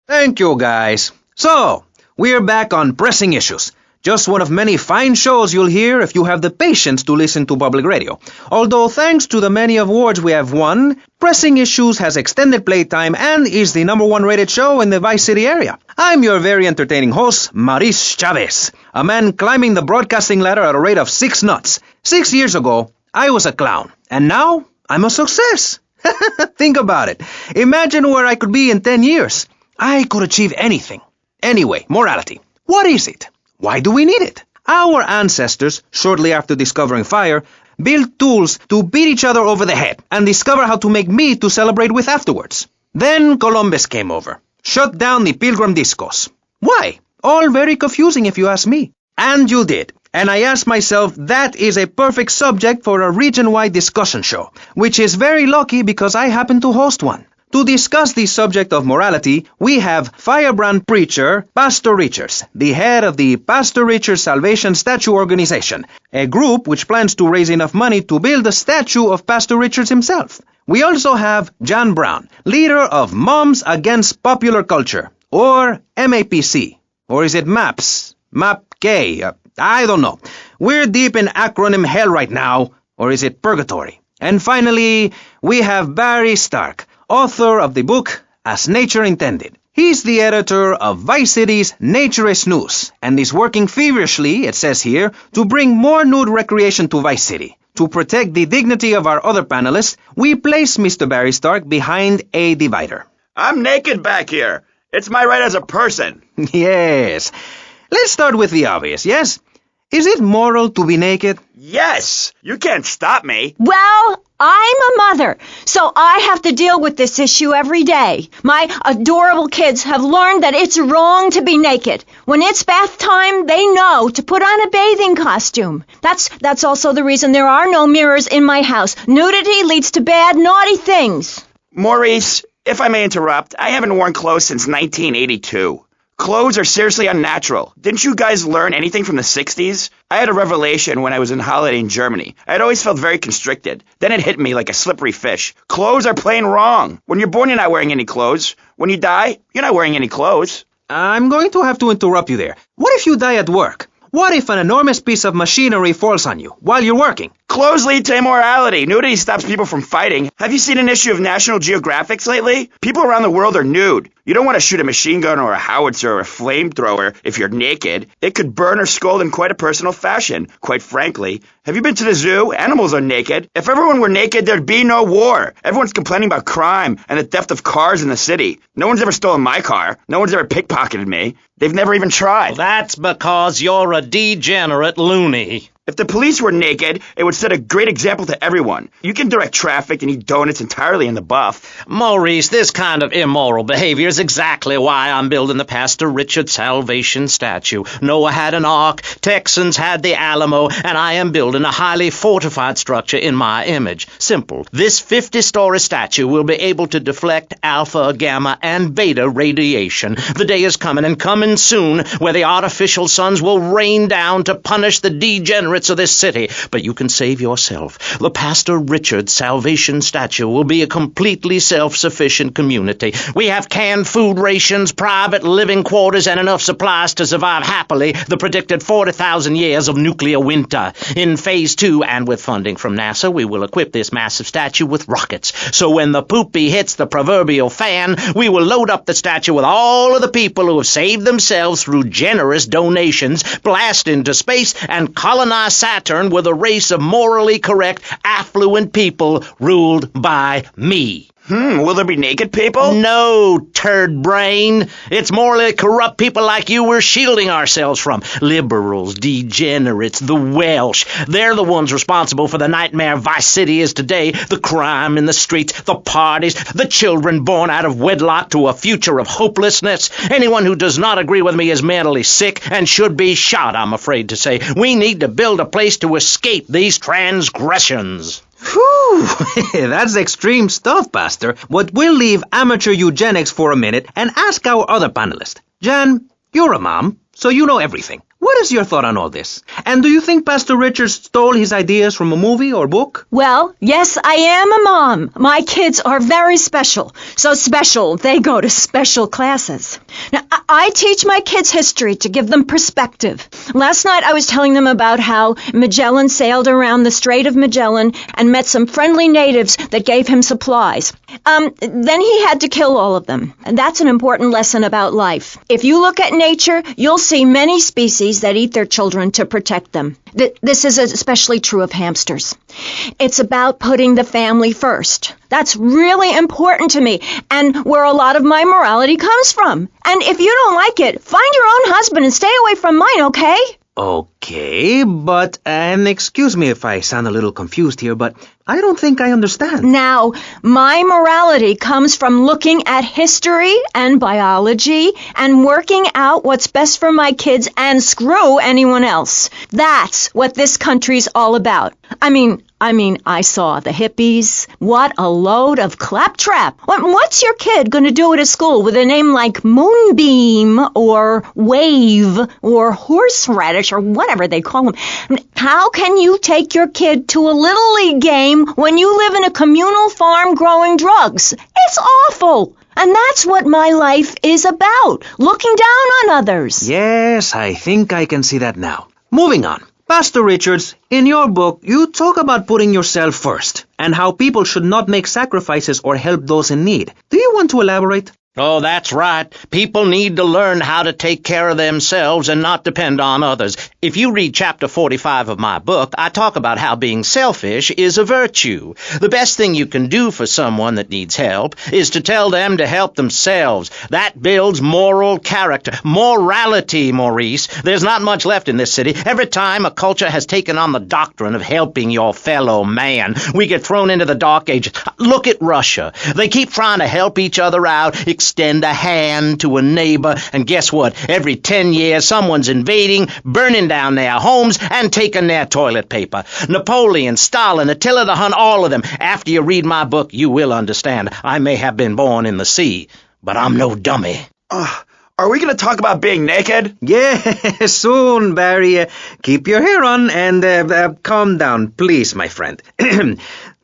Thank you, guys. So, we're back on Pressing Issues. Just one of many fine shows you'll hear if you have the patience to listen to public radio. Although thanks to the many awards we have won, Pressing Issues has extended playtime and is the #1 rated show in the Vice City area. I'm your very entertaining host, Maurice Chavez, a man climbing the broadcasting ladder at a rate of 6 knots. 6 years ago, I was a clown, and now I'm a success. Think about it. Imagine where I could be in 10 years. I could achieve anything. Anyway, morality. What is it? Why do we need it? Our ancestors, shortly after discovering fire, built tools to beat each other over the head and discover how to make meat to celebrate with afterwards. Then Columbus came over, shut down the Pilgrim discos. Why? All very confusing if you ask me. And you did. And I asked myself, that is a perfect subject for a region-wide discussion show, which is very lucky because I happen to host one. To discuss the subject of morality, we have firebrand preacher Pastor Richards, the head of the Pastor Richards Salvation Statue Organization, a group which plans to raise enough money to build a statue of Pastor Richards himself. We also have John Brown, leader of Moms Against Popular Culture, or MAPC. Or is it MAPS? MAPK? I don't know. We're deep in acronym hell right now, or is it purgatory? And finally, we have Barry Stark, author of the book As Nature Intended. He's the editor of Vice City's Naturist News, and is working feverishly, it says here, to bring more nude recreation to Vice City. To protect the dignity of our other panelists, we place Mr. Barry Stark behind a divider. I'm naked back here. It's my right as a person. Yes. Let's start with the obvious, yes? Is it moral to be naked? Yes! You can't stop me. Well, I'm a mother, so I have to deal with this issue every day. My adorable kids have learned that it's wrong to be naked. When it's bath time, they know to put on a bathing costume. That's also the reason there are no mirrors in my house. Nudity leads to bad, naughty things. Maurice, if I may interrupt, I haven't worn clothes since 1982. Clothes are seriously unnatural. Didn't you guys learn anything from the 60s? I had a revelation when I was on holiday in Germany. I had always felt very constricted. Then it hit me like a slippery fish. Clothes are plain wrong. When you're born, you're not wearing any clothes. When you die, you're not wearing any clothes. I'm going to have to interrupt you there. What if you die at work? What if an enormous piece of machinery falls on you while you're working? Clothes lead to immorality. Nudity stops people from fighting. Have you seen an issue of National Geographic lately? People around the world are nude. You don't want to shoot a machine gun or a howitzer or a flamethrower if you're naked. It could burn or scald in quite a personal fashion, quite frankly. Have you been to the zoo? Animals are naked. If everyone were naked, there'd be no war. Everyone's complaining about crime and the theft of cars in the city. No one's ever stolen my car. No one's ever pickpocketed me. They've never even tried. Well, that's because you're a degenerate loony. If the police were naked, it would set a great example to everyone. You can direct traffic and eat donuts entirely in the buff. Maurice, this kind of immoral behavior is exactly why I'm building the Pastor Richard Salvation statue. Noah had an ark, Texans had the Alamo, and I am building a highly fortified structure in my image. Simple. This 50-story statue will be able to deflect alpha, gamma, and beta radiation. The day is coming, and coming soon, where the artificial suns will rain down to punish the degenerates of this city, but you can save yourself. The Pastor Richard Salvation statue will be a completely self-sufficient community. We have canned food rations, private living quarters, and enough supplies to survive happily the predicted 40,000 years of nuclear winter. In Phase 2, and with funding from NASA, we will equip this massive statue with rockets. So when the poopy hits the proverbial fan, we will load up the statue with all of the people who have saved themselves through generous donations, blast into space, and colonize Saturn with a race of morally correct, affluent people ruled by me. Will there be naked people? No, turd brain. It's morally corrupt people like you we're shielding ourselves from. Liberals, degenerates, the Welsh. They're the ones responsible for the nightmare Vice City is today. The crime in the streets, the parties, the children born out of wedlock to a future of hopelessness. Anyone who does not agree with me is mentally sick and should be shot, I'm afraid to say. We need to build a place to escape these transgressions. Whew, that's extreme stuff, Pastor. But we'll leave amateur eugenics for a minute and ask our other panelist. Jan, you're a mom, so you know everything. What is your thought on all this? And do you think Pastor Richard stole his ideas from a movie or book? Well, yes, I am a mom. My kids are very special. So special, they go to special classes. Now, I teach my kids history to give them perspective. Last night I was telling them about how Magellan sailed around the Strait of Magellan and met some friendly natives that gave him supplies. Then he had to kill all of them. And that's an important lesson about life. If you look at nature, you'll see many species that eat their children to protect them. This is especially true of hamsters. It's about putting the family first. That's really important to me and where a lot of my morality comes from. And if you don't like it, find your own husband and stay away from mine, okay? Okay, but, and excuse me if I sound a little confused here, but I don't think I understand. Now, my morality comes from looking at history and biology and working out what's best for my kids and screw anyone else. That's what this country's all about. I mean, I saw the hippies. What a load of claptrap. What's your kid going to do at a school with a name like Moonbeam or Wave or Horseradish or whatever they call them? How can you take your kid to a Little League game when you live in a communal farm growing drugs? It's awful. And that's what my life is about, looking down on others. Yes, I think I can see that now. Moving on. Pastor Richards, in your book, you talk about putting yourself first and how people should not make sacrifices or help those in need. Do you want to elaborate? Oh, that's right. People need to learn how to take care of themselves and not depend on others. If you read chapter 45 of my book, I talk about how being selfish is a virtue. The best thing you can do for someone that needs help is to tell them to help themselves. That builds moral character. Morality, Maurice. There's not much left in this city. Every time a culture has taken on the doctrine of helping your fellow man, we get thrown into the dark ages. Look at Russia. They keep trying to help each other out, extend a hand to a neighbor, and guess what? Every 10 years, someone's invading, burning down their homes, and taking their toilet paper. Napoleon, Stalin, Attila the Hun, all of them. After you read my book, you will understand. I may have been born in the sea, but I'm no dummy. Are we going to talk about being naked? Yeah, soon, Barry. Keep your hair on and calm down, please, my friend.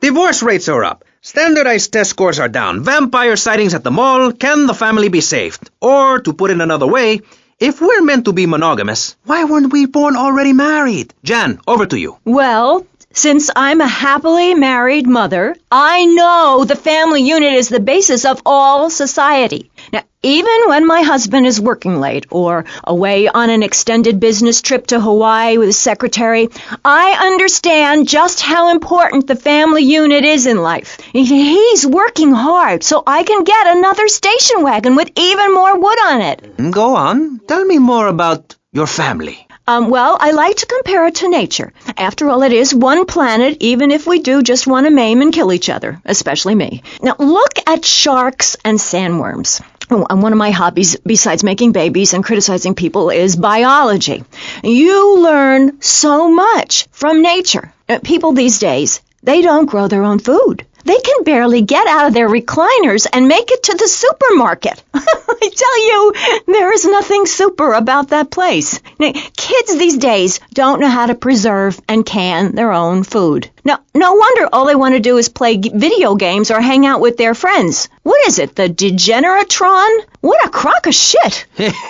Divorce rates are up. Standardized test scores are down. Vampire sightings at the mall. Can the family be saved? Or, to put it another way, if we're meant to be monogamous, why weren't we born already married? Jan, over to you. Well, since I'm a happily married mother, I know the family unit is the basis of all society. Now, even when my husband is working late or away on an extended business trip to Hawaii with his secretary, I understand just how important the family unit is in life. He's working hard so I can get another station wagon with even more wood on it. Go on. Tell me more about your family. Well, I like to compare it to nature. After all, it is one planet, even if we do just want to maim and kill each other, especially me. Now, look at sharks and sandworms. And one of my hobbies, besides making babies and criticizing people, is biology. You learn so much from nature. People these days, they don't grow their own food. They can barely get out of their recliners and make it to the supermarket. I tell you, there is nothing super about that place. Now, kids these days don't know how to preserve and can their own food. Now, no wonder all they want to do is play video games or hang out with their friends. What is it, the Degeneratron? What a crock of shit.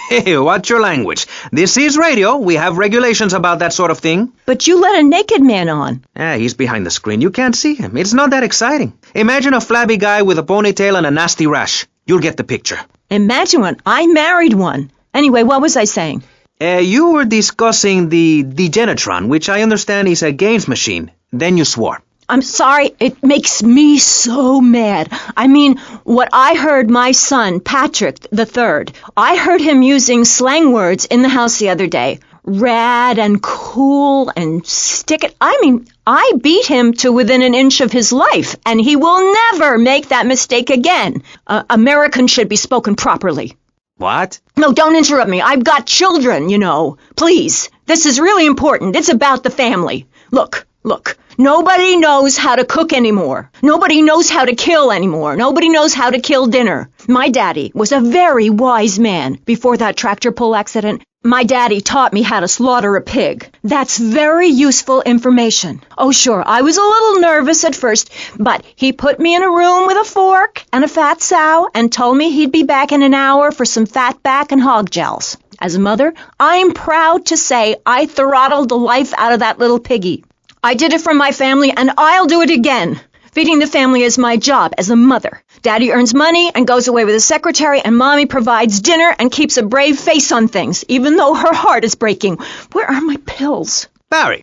Hey, watch your language. This is radio. We have regulations about that sort of thing. But you let a naked man on. He's behind the screen. You can't see him. It's not that exciting. Imagine a flabby guy with a ponytail and a nasty rash. You'll get the picture. Imagine one. I married one. Anyway, what was I saying? You were discussing the Degenatron, which I understand is a games machine. Then you swore. I'm sorry, it makes me so mad. I mean, what I heard my son, Patrick III, I heard him using slang words in the house the other day. Rad and cool and stick it. I mean, I beat him to within an inch of his life, and he will never make that mistake again. Americans should be spoken properly. What? No, don't interrupt me. I've got children, you know. Please, this is really important. It's about the family. Look, Look, nobody knows how to cook anymore. Nobody knows how to kill anymore. Nobody knows how to kill dinner. My daddy was a very wise man before that tractor pull accident. My daddy taught me how to slaughter a pig. That's very useful information. Oh, sure, I was a little nervous at first, but he put me in a room with a fork and a fat sow and told me he'd be back in an hour for some fat back and hog gels. As a mother, I'm proud to say I throttled the life out of that little piggy. I did it for my family, and I'll do it again. Feeding the family is my job as a mother. Daddy earns money and goes away with his secretary, and Mommy provides dinner and keeps a brave face on things, even though her heart is breaking. Where are my pills? Barry,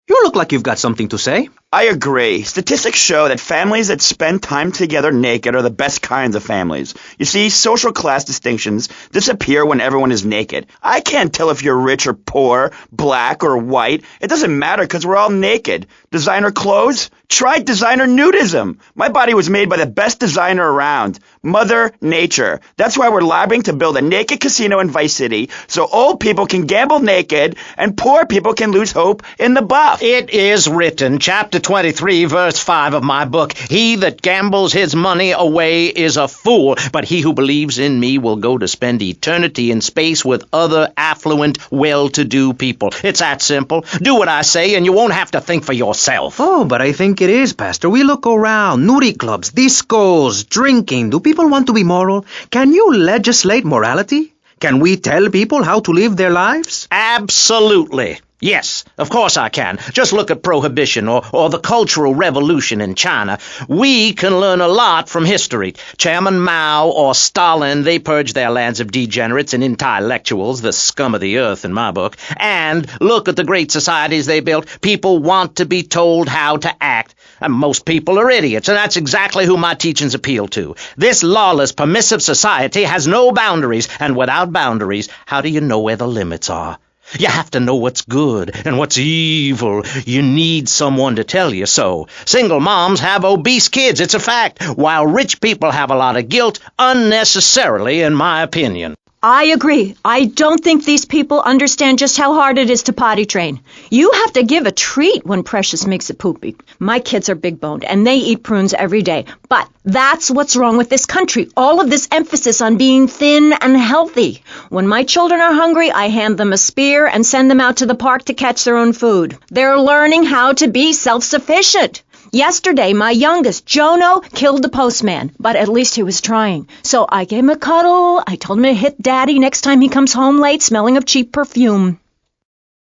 you look like you've got something to say. I agree. Statistics show that families that spend time together naked are the best kinds of families. You see, social class distinctions disappear when everyone is naked. I can't tell if you're rich or poor, black or white. It doesn't matter because we're all naked. Designer clothes? Try designer nudism. My body was made by the best designer around, Mother Nature. That's why we're lobbying to build a naked casino in Vice City so old people can gamble naked and poor people can lose hope in the buff. It is written, chapter 23, verse 5 of my book, "He that gambles his money away is a fool, but he who believes in me will go to spend eternity in space with other affluent, well-to-do people." It's that simple. Do what I say, and you won't have to think for yourself. Oh, but I think it is, Pastor. We look around. Nudie clubs, discos, drinking. Do people want to be moral? Can you legislate morality? Can we tell people how to live their lives? Absolutely. Yes, of course I can. Just look at Prohibition or the Cultural Revolution in China. We can learn a lot from history. Chairman Mao or Stalin, they purged their lands of degenerates and intellectuals, the scum of the earth in my book. And look at the great societies they built. People want to be told how to act. And most people are idiots, and that's exactly who my teachings appeal to. This lawless, permissive society has no boundaries, and without boundaries, how do you know where the limits are? You have to know what's good and what's evil. You need someone to tell you so. Single moms have obese kids, it's a fact, while rich people have a lot of guilt, unnecessarily, in my opinion. I agree. I don't think these people understand just how hard it is to potty train. You have to give a treat when Precious makes it poopy. My kids are big-boned, and they eat prunes every day. But that's what's wrong with this country. All of this emphasis on being thin and healthy. When my children are hungry, I hand them a spear and send them out to the park to catch their own food. They're learning how to be self-sufficient. Yesterday, my youngest, Jono, killed the postman, but at least he was trying. So I gave him a cuddle. I told him to hit Daddy next time he comes home late smelling of cheap perfume.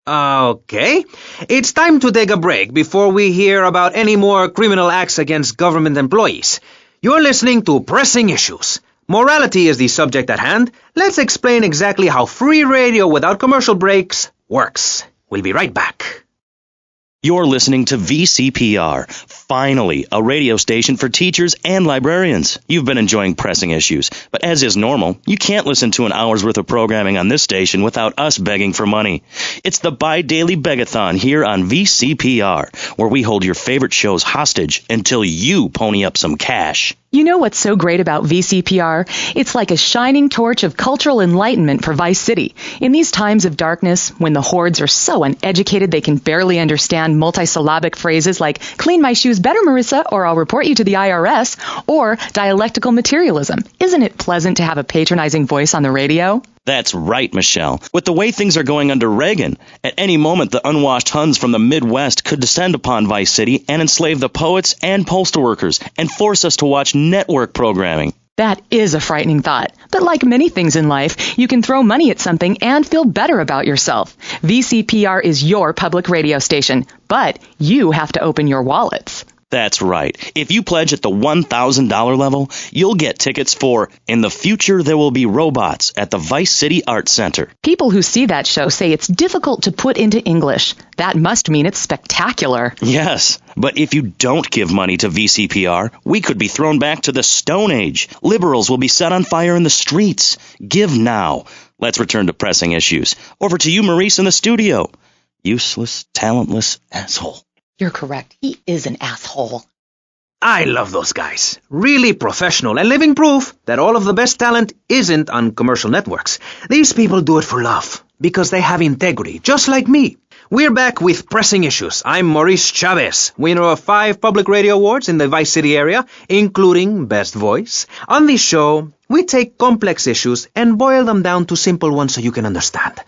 Okay. It's time to take a break before we hear about any more criminal acts against government employees. You're listening to Pressing Issues. Morality is the subject at hand. Let's explain exactly how free radio without commercial breaks works. We'll be right back. You're listening to VCPR, finally, a radio station for teachers and librarians. You've been enjoying Pressing Issues, but as is normal, you can't listen to an hour's worth of programming on this station without us begging for money. It's the bi-daily begathon here on VCPR, where we hold your favorite shows hostage until you pony up some cash. You know what's so great about VCPR? It's like a shining torch of cultural enlightenment for Vice City. In these times of darkness, when the hordes are so uneducated they can barely understand multisyllabic phrases like, "Clean my shoes better, Marissa," or "I'll report you to the IRS," or dialectical materialism. Isn't it pleasant to have a patronizing voice on the radio? That's right, Michelle. With the way things are going under Reagan, at any moment the unwashed Huns from the Midwest could descend upon Vice City and enslave the poets and postal workers and force us to watch network programming. That is a frightening thought. But like many things in life, you can throw money at something and feel better about yourself. VCPR is your public radio station, but you have to open your wallets. That's right. If you pledge at the $1,000 level, you'll get tickets for In the Future There Will Be Robots at the Vice City Arts Center. People who see that show say it's difficult to put into English. That must mean it's spectacular. Yes, but if you don't give money to VCPR, we could be thrown back to the Stone Age. Liberals will be set on fire in the streets. Give now. Let's return to Pressing Issues. Over to you, Maurice, in the studio. Useless, talentless asshole. You're correct. He is an asshole. I love those guys. Really professional and living proof that all of the best talent isn't on commercial networks. These people do it for love, because they have integrity, just like me. We're back with Pressing Issues. I'm Maurice Chavez, winner of 5 public radio awards in the Vice City area, including Best Voice. On this show, we take complex issues and boil them down to simple ones so you can understand.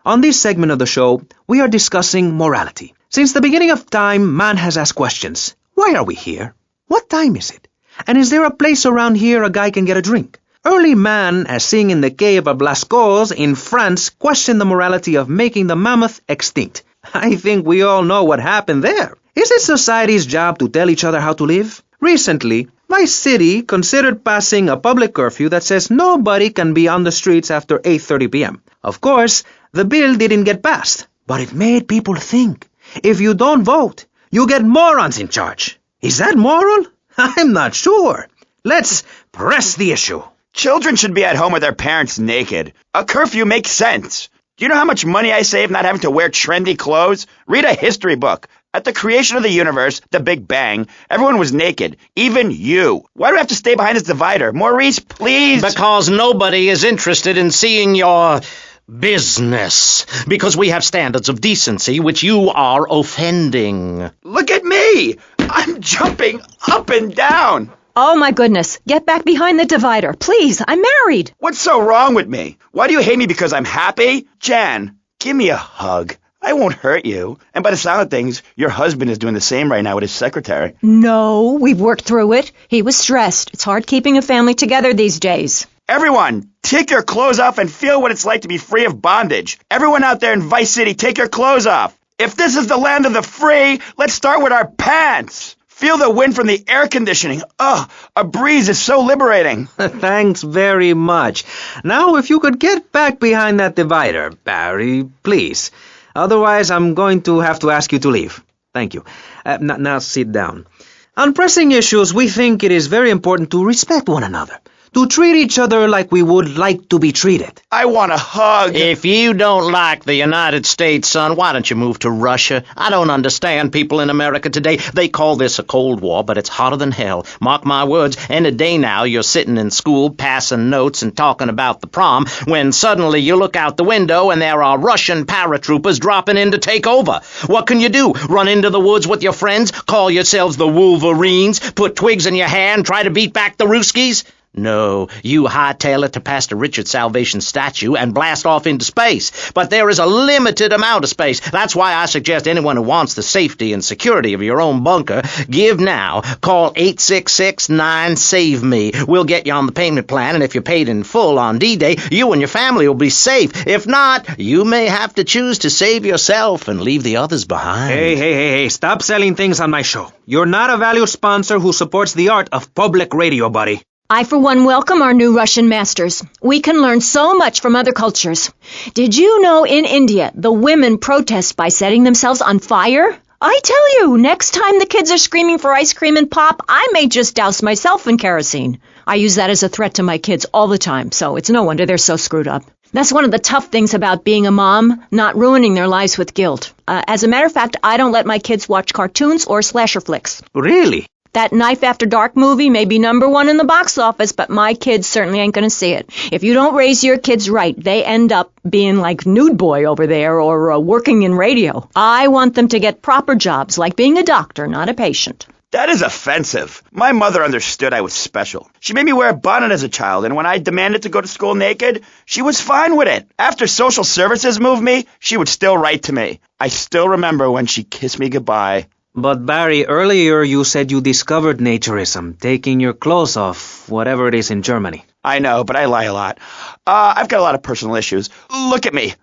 On this segment of the show, we are discussing morality. Since the beginning of time, man has asked questions. Why are we here? What time is it? And is there a place around here a guy can get a drink? Early man, as seen in the cave of Lascaux in France, questioned the morality of making the mammoth extinct. I think we all know what happened there. Is it society's job to tell each other how to live? Recently, my city considered passing a public curfew that says nobody can be on the streets after 8:30 p.m. Of course, the bill didn't get passed, but it made people think. If you don't vote, you get morons in charge. Is that moral? I'm not sure. Let's press the issue. Children should be at home with their parents naked. A curfew makes sense. Do you know how much money I save not having to wear trendy clothes? Read a history book. At the creation of the universe, the Big Bang, everyone was naked. Even you. Why do I have to stay behind this divider? Maurice, please. Because nobody is interested in seeing your business. Because we have standards of decency which you are offending. Look at me. I'm jumping up and down. Oh, my goodness. Get back behind the divider. Please, I'm married. What's so wrong with me? Why do you hate me because I'm happy? Jan, give me a hug. I won't hurt you. And by the sound of things, your husband is doing the same right now with his secretary. No, we've worked through it. He was stressed. It's hard keeping a family together these days. Everyone, take your clothes off and feel what it's like to be free of bondage. Everyone out there in Vice City, take your clothes off. If this is the land of the free, let's start with our pants. Feel the wind from the air conditioning. Ugh, a breeze is so liberating. Thanks very much. Now, if you could get back behind that divider, Barry, please. Otherwise, I'm going to have to ask you to leave. Thank you. Now sit down. On pressing issues, we think it is very important to respect one another, to treat each other like we would like to be treated. I want a hug. If you don't like the United States, son, why don't you move to Russia? I don't understand people in America today. They call this a Cold War, but it's hotter than hell. Mark my words, any day now you're sitting in school passing notes and talking about the prom when suddenly you look out the window and there are Russian paratroopers dropping in to take over. What can you do? Run into the woods with your friends? Call yourselves the Wolverines? Put twigs in your hair and try to beat back the Ruskies? No, you hightail it to Pastor Richard's Salvation statue and blast off into space. But there is a limited amount of space. That's why I suggest anyone who wants the safety and security of your own bunker, give now. Call 866-9-SAVE-ME. We'll get you on the payment plan, and if you're paid in full on D-Day, you and your family will be safe. If not, you may have to choose to save yourself and leave the others behind. Hey, stop selling things on my show. You're not a valued sponsor who supports the art of public radio, buddy. I, for one, welcome our new Russian masters. We can learn so much from other cultures. Did you know in India, the women protest by setting themselves on fire? I tell you, next time the kids are screaming for ice cream and pop, I may just douse myself in kerosene. I use that as a threat to my kids all the time, so it's no wonder they're so screwed up. That's one of the tough things about being a mom, not ruining their lives with guilt. As a matter of fact, I don't let my kids watch cartoons or slasher flicks. Really? That Knife After Dark movie may be #1 in the box office, but my kids certainly ain't going to see it. If you don't raise your kids right, they end up being like Nude Boy over there or working in radio. I want them to get proper jobs, like being a doctor, not a patient. That is offensive. My mother understood I was special. She made me wear a bonnet as a child, and when I demanded to go to school naked, she was fine with it. After social services moved me, she would still write to me. I still remember when she kissed me goodbye. But Barry, earlier you said you discovered naturism, taking your clothes off, whatever it is in Germany. I know, but I lie a lot. I've got a lot of personal issues. Look at me.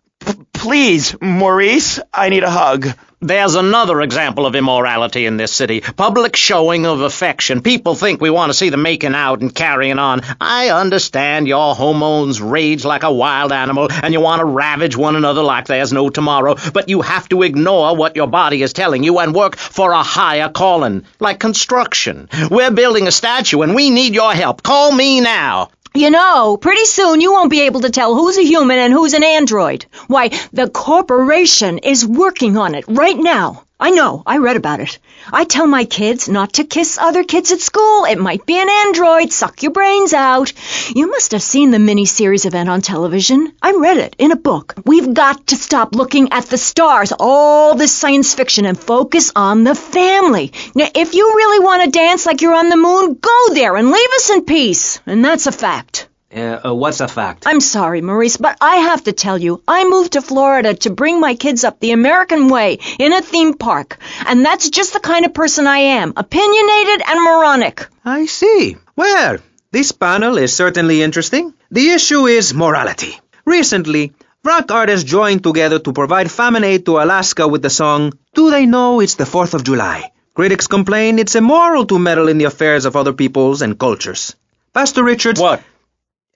Please, Maurice, I need a hug. There's another example of immorality in this city. Public showing of affection. People think we want to see them making out and carrying on. I understand your hormones rage like a wild animal and you want to ravage one another like there's no tomorrow, but you have to ignore what your body is telling you and work for a higher calling, like construction. We're building a statue and we need your help. Call me now. You know, pretty soon you won't be able to tell who's a human and who's an android. Why, the corporation is working on it right now. I know, I read about it. I tell my kids not to kiss other kids at school. It might be an android, suck your brains out. You must have seen the mini-series event on television. I read it in a book. We've got to stop looking at the stars, all this science fiction, and focus on the family. Now, if you really want to dance like you're on the moon, go there and leave us in peace. And that's a fact. What's a fact? I'm sorry, Maurice, but I have to tell you, I moved to Florida to bring my kids up the American way in a theme park. And that's just the kind of person I am, opinionated and moronic. I see. Well, this panel is certainly interesting. The issue is morality. Recently, rock artists joined together to provide famine aid to Alaska with the song, Do They Know It's the 4th of July? Critics complain it's immoral to meddle in the affairs of other peoples and cultures. Pastor Richards... What?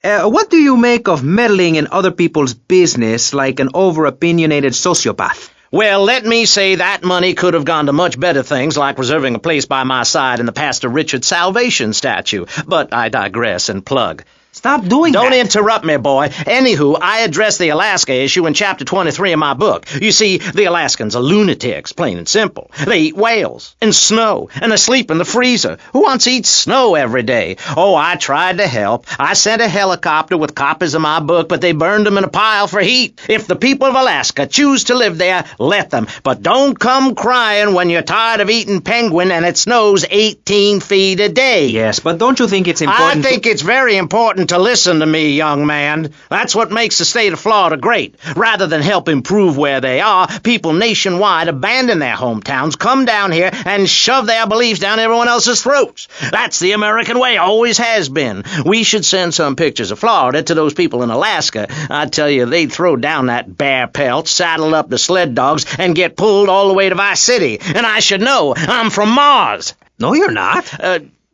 What do you make of meddling in other people's business like an over-opinionated sociopath? Well, let me say that money could have gone to much better things, like reserving a place by my side in the Pastor Richard Salvation statue. But I digress and plug. Stop doing that. Don't interrupt me, boy. Anywho, I address the Alaska issue in Chapter 23 of my book. You see, the Alaskans are lunatics, plain and simple. They eat whales and snow, and they sleep in the freezer. Who wants to eat snow every day? Oh, I tried to help. I sent a helicopter with copies of my book, but they burned them in a pile for heat. If the people of Alaska choose to live there, let them. But don't come crying when you're tired of eating penguin and it snows 18 feet a day. Yes, but don't you think it's important I think it's very important to listen to me, young man. That's what makes the state of Florida great. Rather than help improve where they are, people nationwide abandon their hometowns, come down here, and shove their beliefs down everyone else's throats. That's the American way, always has been. We should send some pictures of Florida to those people in Alaska. I tell you, they'd throw down that bear pelt, saddle up the sled dogs, and get pulled all the way to Vice City. And I should know, I'm from Mars. No, you're not.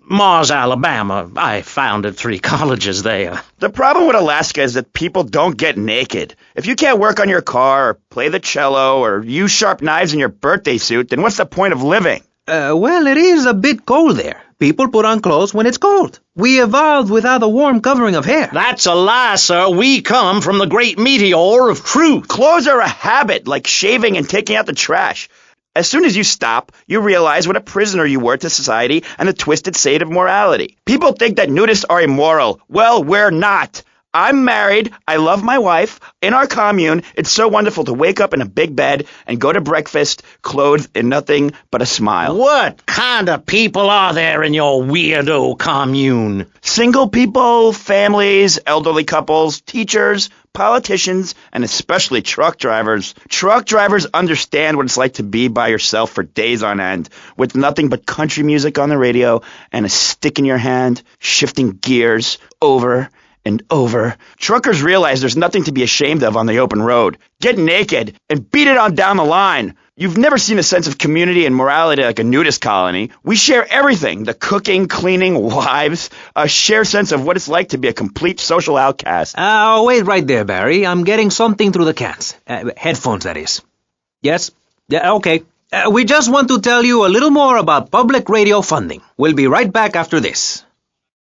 Mars, Alabama. I founded 3 colleges there. The problem with Alaska is that people don't get naked. If you can't work on your car or play the cello or use sharp knives in your birthday suit, then what's the point of living? Well, it is a bit cold there. People put on clothes when it's cold. We evolved without a warm covering of hair. That's a lie, sir. We come from the great meteor of truth. Clothes are a habit, like shaving and taking out the trash. As soon as you stop, you realize what a prisoner you were to society and the twisted state of morality. People think that nudists are immoral. Well, we're not. I'm married. I love my wife. In our commune, it's so wonderful to wake up in a big bed and go to breakfast clothed in nothing but a smile. What kind of people are there in your weirdo commune? Single people, families, elderly couples, teachers, politicians, and especially truck drivers. Truck drivers understand what it's like to be by yourself for days on end, with nothing but country music on the radio and a stick in your hand, shifting gears over and over. Truckers realize there's nothing to be ashamed of on the open road. Get naked and beat it on down the line. You've never seen a sense of community and morality like a nudist colony. We share everything, the cooking, cleaning, wives, a shared sense of what it's like to be a complete social outcast. Wait right there, Barry. I'm getting something through the cans. Headphones, that is. Yes? Yeah, okay. We just want to tell you a little more about public radio funding. We'll be right back after this.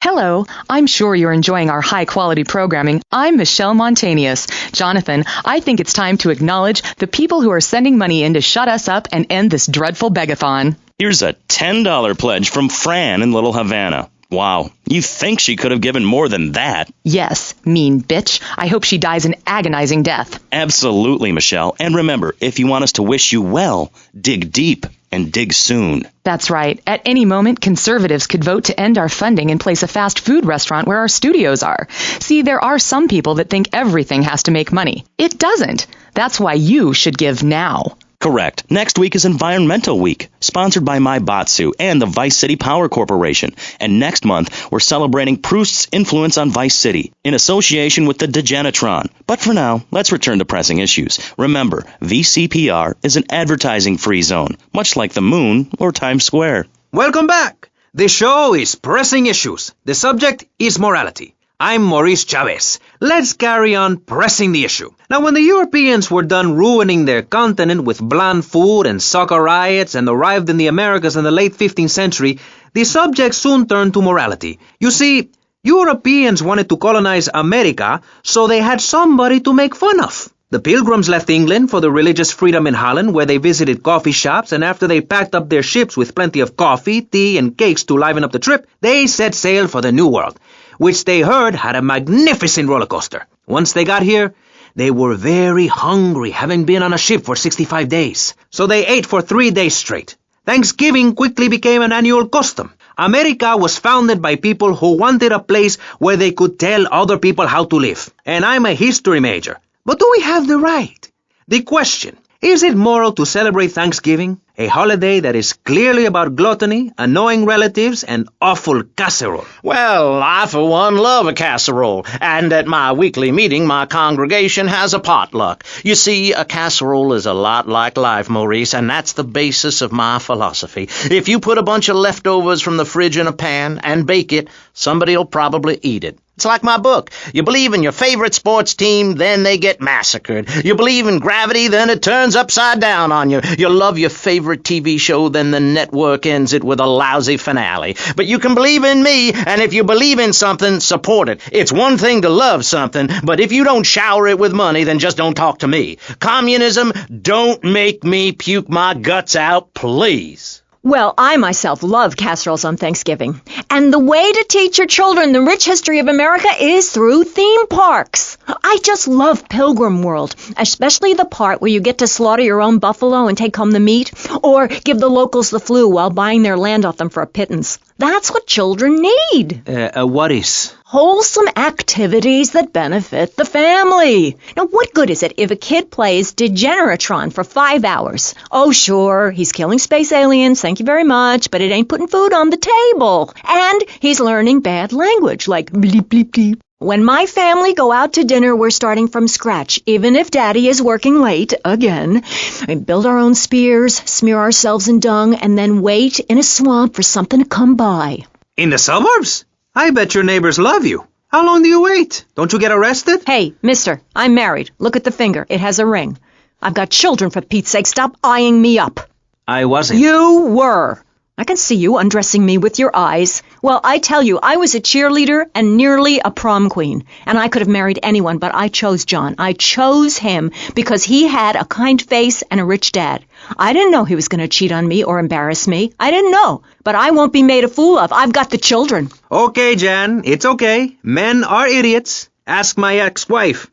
Hello, I'm sure you're enjoying our high-quality programming. I'm Michelle Montanius. Jonathan, I think it's time to acknowledge the people who are sending money in to shut us up and end this dreadful begathon. Here's a $10 pledge from Fran in Little Havana. Wow, you think she could have given more than that? Yes, mean bitch. I hope she dies an agonizing death. Absolutely, Michelle. And remember, if you want us to wish you well, dig deep and dig soon. That's right. At any moment, conservatives could vote to end our funding and place a fast food restaurant where our studios are. See, there are some people that think everything has to make money. It doesn't. That's why you should give now. Correct. Next week is Environmental Week, sponsored by My Batsu and the Vice City Power Corporation. And next month, we're celebrating Proust's influence on Vice City in association with the Degenitron. But for now, let's return to pressing issues. Remember, VCPR is an advertising-free zone, much like the moon or Times Square. Welcome back. The show is Pressing Issues. The subject is morality. I'm Maurice Chavez. Let's carry on pressing the issue. Now, when the Europeans were done ruining their continent with bland food and soccer riots and arrived in the Americas in the late 15th century, the subject soon turned to morality. You see, Europeans wanted to colonize America, so they had somebody to make fun of. The Pilgrims left England for the religious freedom in Holland, where they visited coffee shops, and after they packed up their ships with plenty of coffee, tea, and cakes to liven up the trip, they set sail for the New World, which they heard had a magnificent roller coaster. Once they got here, they were very hungry, having been on a ship for 65 days. So they ate for 3 days straight. Thanksgiving quickly became an annual custom. America was founded by people who wanted a place where they could tell other people how to live. And I'm a history major. But do we have the right? The question, is it moral to celebrate Thanksgiving, a holiday that is clearly about gluttony, annoying relatives, and awful casserole? Well, I for one love a casserole, and at my weekly meeting my congregation has a potluck. You see, a casserole is a lot like life, Maurice, and that's the basis of my philosophy. If you put a bunch of leftovers from the fridge in a pan and bake it, somebody'll probably eat it. It's like my book. You believe in your favorite sports team, then they get massacred. You believe in gravity, then it turns upside down on you. You love your favorite TV show, then the network ends it with a lousy finale. But you can believe in me, and if you believe in something, support it. It's one thing to love something, but if you don't shower it with money, then just don't talk to me. Communism, don't make me puke my guts out, please. Well, I myself love casseroles on Thanksgiving. And the way to teach your children the rich history of America is through theme parks. I just love Pilgrim World, especially the part where you get to slaughter your own buffalo and take home the meat, or give the locals the flu while buying their land off them for a pittance. That's what children need. What is? Wholesome activities that benefit the family. Now, what good is it if a kid plays Degeneratron for 5 hours? Oh, sure, he's killing space aliens, thank you very much, but it ain't putting food on the table. And he's learning bad language, like bleep, bleep, bleep. When my family go out to dinner, we're starting from scratch, even if Daddy is working late, again. We build our own spears, smear ourselves in dung, and then wait in a swamp for something to come by. In the suburbs? I bet your neighbors love you. How long do you wait? Don't you get arrested? Hey, mister, I'm married. Look at the finger. It has a ring. I've got children, for Pete's sake. Stop eyeing me up. I wasn't. You were. I can see you undressing me with your eyes. Well, I tell you, I was a cheerleader and nearly a prom queen. And I could have married anyone, but I chose John. I chose him because he had a kind face and a rich dad. I didn't know he was going to cheat on me or embarrass me. I didn't know. But I won't be made a fool of. I've got the children. Okay, Jan, it's okay. Men are idiots. Ask my ex-wife.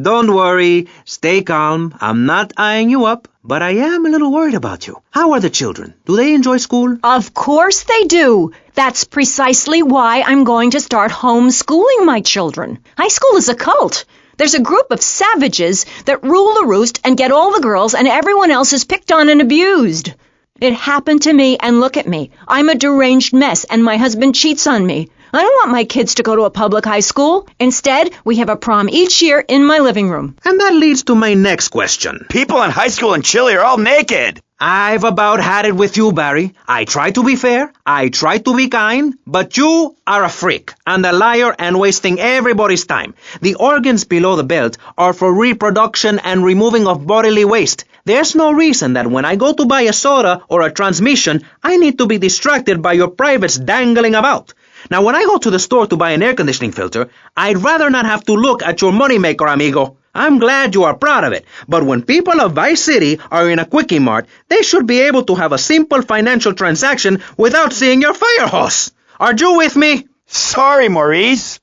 Don't worry. Stay calm. I'm not eyeing you up, but I am a little worried about you. How are the children? Do they enjoy school? Of course they do. That's precisely why I'm going to start homeschooling my children. High school is a cult. There's a group of savages that rule the roost and get all the girls, and everyone else is picked on and abused. It happened to me, and look at me. I'm a deranged mess, and my husband cheats on me. I don't want my kids to go to a public high school. Instead, we have a prom each year in my living room. And that leads to my next question. People in high school in Chile are all naked. I've about had it with you, Barry. I try to be fair, I try to be kind, but you are a freak and a liar and wasting everybody's time. The organs below the belt are for reproduction and removing of bodily waste. There's no reason that when I go to buy a soda or a transmission, I need to be distracted by your privates dangling about. Now, when I go to the store to buy an air conditioning filter, I'd rather not have to look at your moneymaker, amigo. I'm glad you are proud of it, but when people of Vice City are in a Quickie Mart, they should be able to have a simple financial transaction without seeing your fire hose. Are you with me? Sorry, Maurice.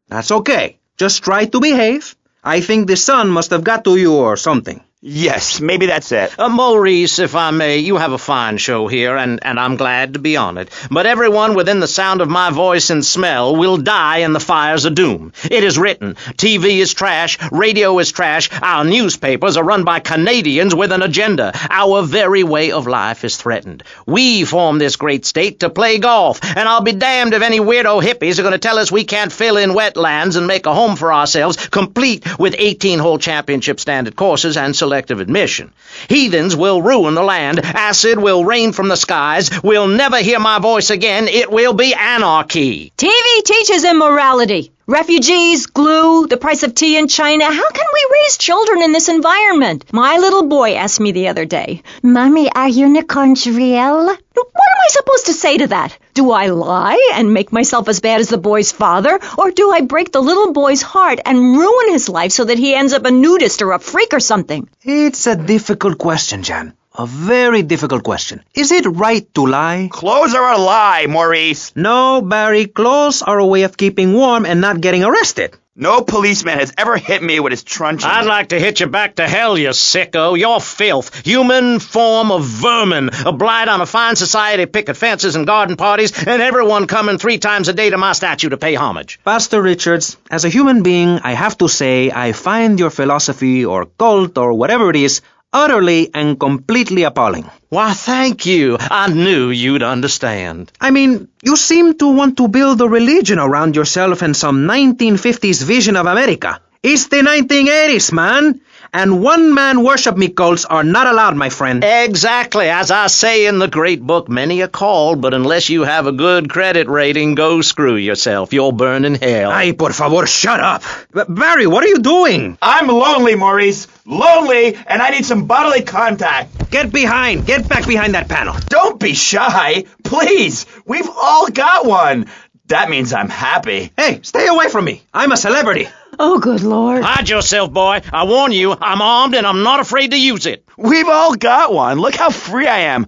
That's okay. Just try to behave. I think the sun must have got to you or something. Yes, maybe that's it. Maurice, if I may, you have a fine show here, and I'm glad to be on it. But everyone within the sound of my voice and smell will die in the fires of doom. It is written. TV is trash. Radio is trash. Our newspapers are run by Canadians with an agenda. Our very way of life is threatened. We formed this great state to play golf, and I'll be damned if any weirdo hippies are going to tell us we can't fill in wetlands and make a home for ourselves, complete with 18-hole championship standard courses and selective admission. Heathens will ruin the land. Acid will rain from the skies. We'll never hear my voice again. It will be anarchy. TV teaches immorality. Refugees, glue, the price of tea in China. How can we raise children in this environment? My little boy asked me the other day, Mommy, are unicorns real? What am I supposed to say to that? Do I lie and make myself as bad as the boy's father, or do I break the little boy's heart and ruin his life so that he ends up a nudist or a freak or something? It's a difficult question, Jan. A very difficult question. Is it right to lie? Clothes are a lie, Maurice. No, Barry, clothes are a way of keeping warm and not getting arrested. No policeman has ever hit me with his truncheon. I'd like to hit you back to hell, you sicko. You're filth. Human form of vermin. A blight on a fine society, picket fences and garden parties, and everyone coming 3 times a day to my statue to pay homage. Pastor Richards, as a human being, I have to say I find your philosophy or cult or whatever it is utterly and completely appalling. Why, thank you. I knew you'd understand. I mean, you seem to want to build a religion around yourself and some 1950s vision of America. It's the 1980s, man. And one-man worship me cults are not allowed, my friend. Exactly. As I say in the great book, many are called, but unless you have a good credit rating, go screw yourself. You'll burn in hell. Ay, por favor, shut up. Barry, what are you doing? I'm lonely, Maurice. Lonely, and I need some bodily contact. Get back behind that panel. Don't be shy. Please. We've all got one. That means I'm happy. Hey, stay away from me. I'm a celebrity. Oh, good Lord. Hide yourself, boy. I warn you, I'm armed and I'm not afraid to use it. We've all got one. Look how free I am.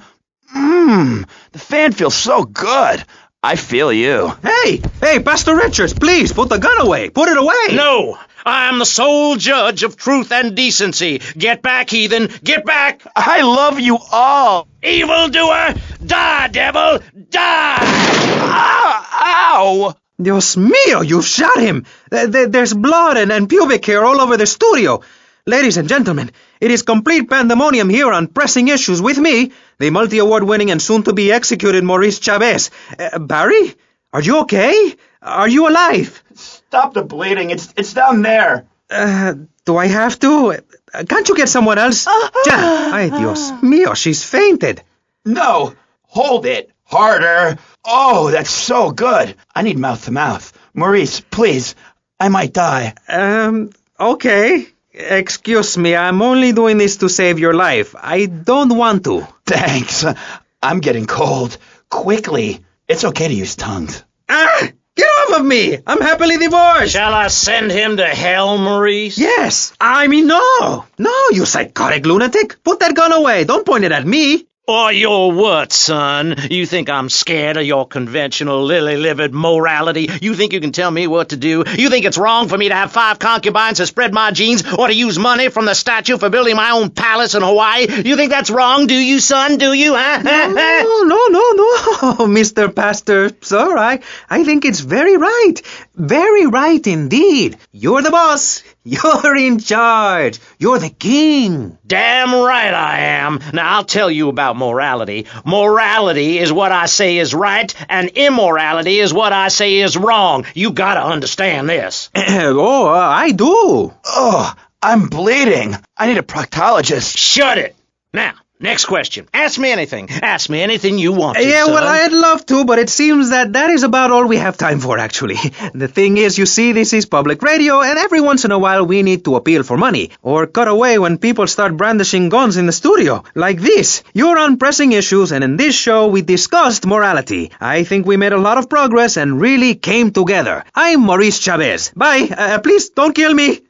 The fan feels so good. I feel you. Hey, Pastor Richards, please, put the gun away. Put it away. No, I am the sole judge of truth and decency. Get back, heathen. Get back. I love you all. Evildoer, die, devil, die. Ow! Dios mío, you shot him. There's blood and pubic hair all over the studio. Ladies and gentlemen, it is complete pandemonium here on Pressing Issues with me, the multi-award-winning and soon-to-be executed Maurice Chavez. Barry, are you okay? Are you alive? Stop the bleeding. It's down there. Do I have to? Can't you get someone else? Ay, Dios mío, she's fainted. No. Hold it. Harder. Oh, that's so good. I need mouth-to-mouth. Maurice, please. I might die. Okay. Excuse me, I'm only doing this to save your life. I don't want to. Thanks. I'm getting cold. Quickly. It's okay to use tongues. Get off of me! I'm happily divorced! Shall I send him to hell, Maurice? Yes! I mean, no! No, you psychotic lunatic! Put that gun away! Don't point it at me! Or your what, son? You think I'm scared of your conventional lily-livered morality? You think you can tell me what to do? You think it's wrong for me to have 5 concubines to spread my genes or to use money from the statue for building my own palace in Hawaii? You think that's wrong, do you, son? Do you, huh? No, Mr. Pastor, sir, I think it's very right. Very right indeed. You're the boss. You're in charge. You're the king. Damn right I am. Now, I'll tell you about morality. Morality is what I say is right, and immorality is what I say is wrong. You gotta understand this. I do. Oh, I'm bleeding. I need a proctologist. Shut it. Now, next question. Ask me anything. Ask me anything you want to, Yeah, son. well, I'd love to, but it seems that is about all we have time for, actually. The thing is, you see, this is public radio, and every once in a while we need to appeal for money, or cut away when people start brandishing guns in the studio. Like this. You're on Pressing Issues, and in this show we discussed morality. I think we made a lot of progress and really came together. I'm Maurice Chavez. Bye. Please, don't kill me.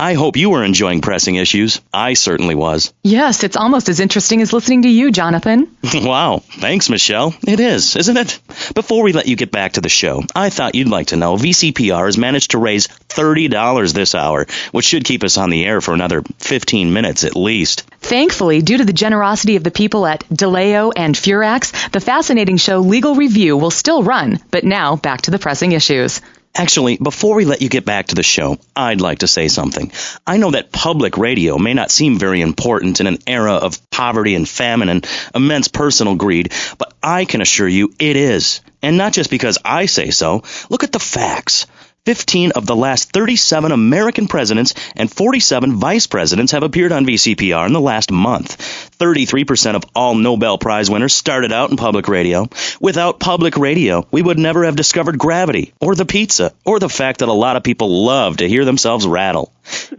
I hope you were enjoying Pressing Issues. I certainly was. Yes, it's almost as interesting as listening to you, Jonathan. Wow. Thanks, Michelle. It is, isn't it? Before we let you get back to the show, I thought you'd like to know VCPR has managed to raise $30 this hour, which should keep us on the air for another 15 minutes at least. Thankfully, due to the generosity of the people at DeLeo and Furax, the fascinating show Legal Review will still run. But now, back to the Pressing Issues. Actually, before we let you get back to the show, I'd like to say something. I know that public radio may not seem very important in an era of poverty and famine and immense personal greed, but I can assure you it is. And not just because I say so. Look at the facts. 15 of the last 37 American presidents and 47 vice presidents have appeared on VCPR in the last month. 33% of all Nobel Prize winners started out in public radio. Without public radio, we would never have discovered gravity, or the pizza, or the fact that a lot of people love to hear themselves rattle.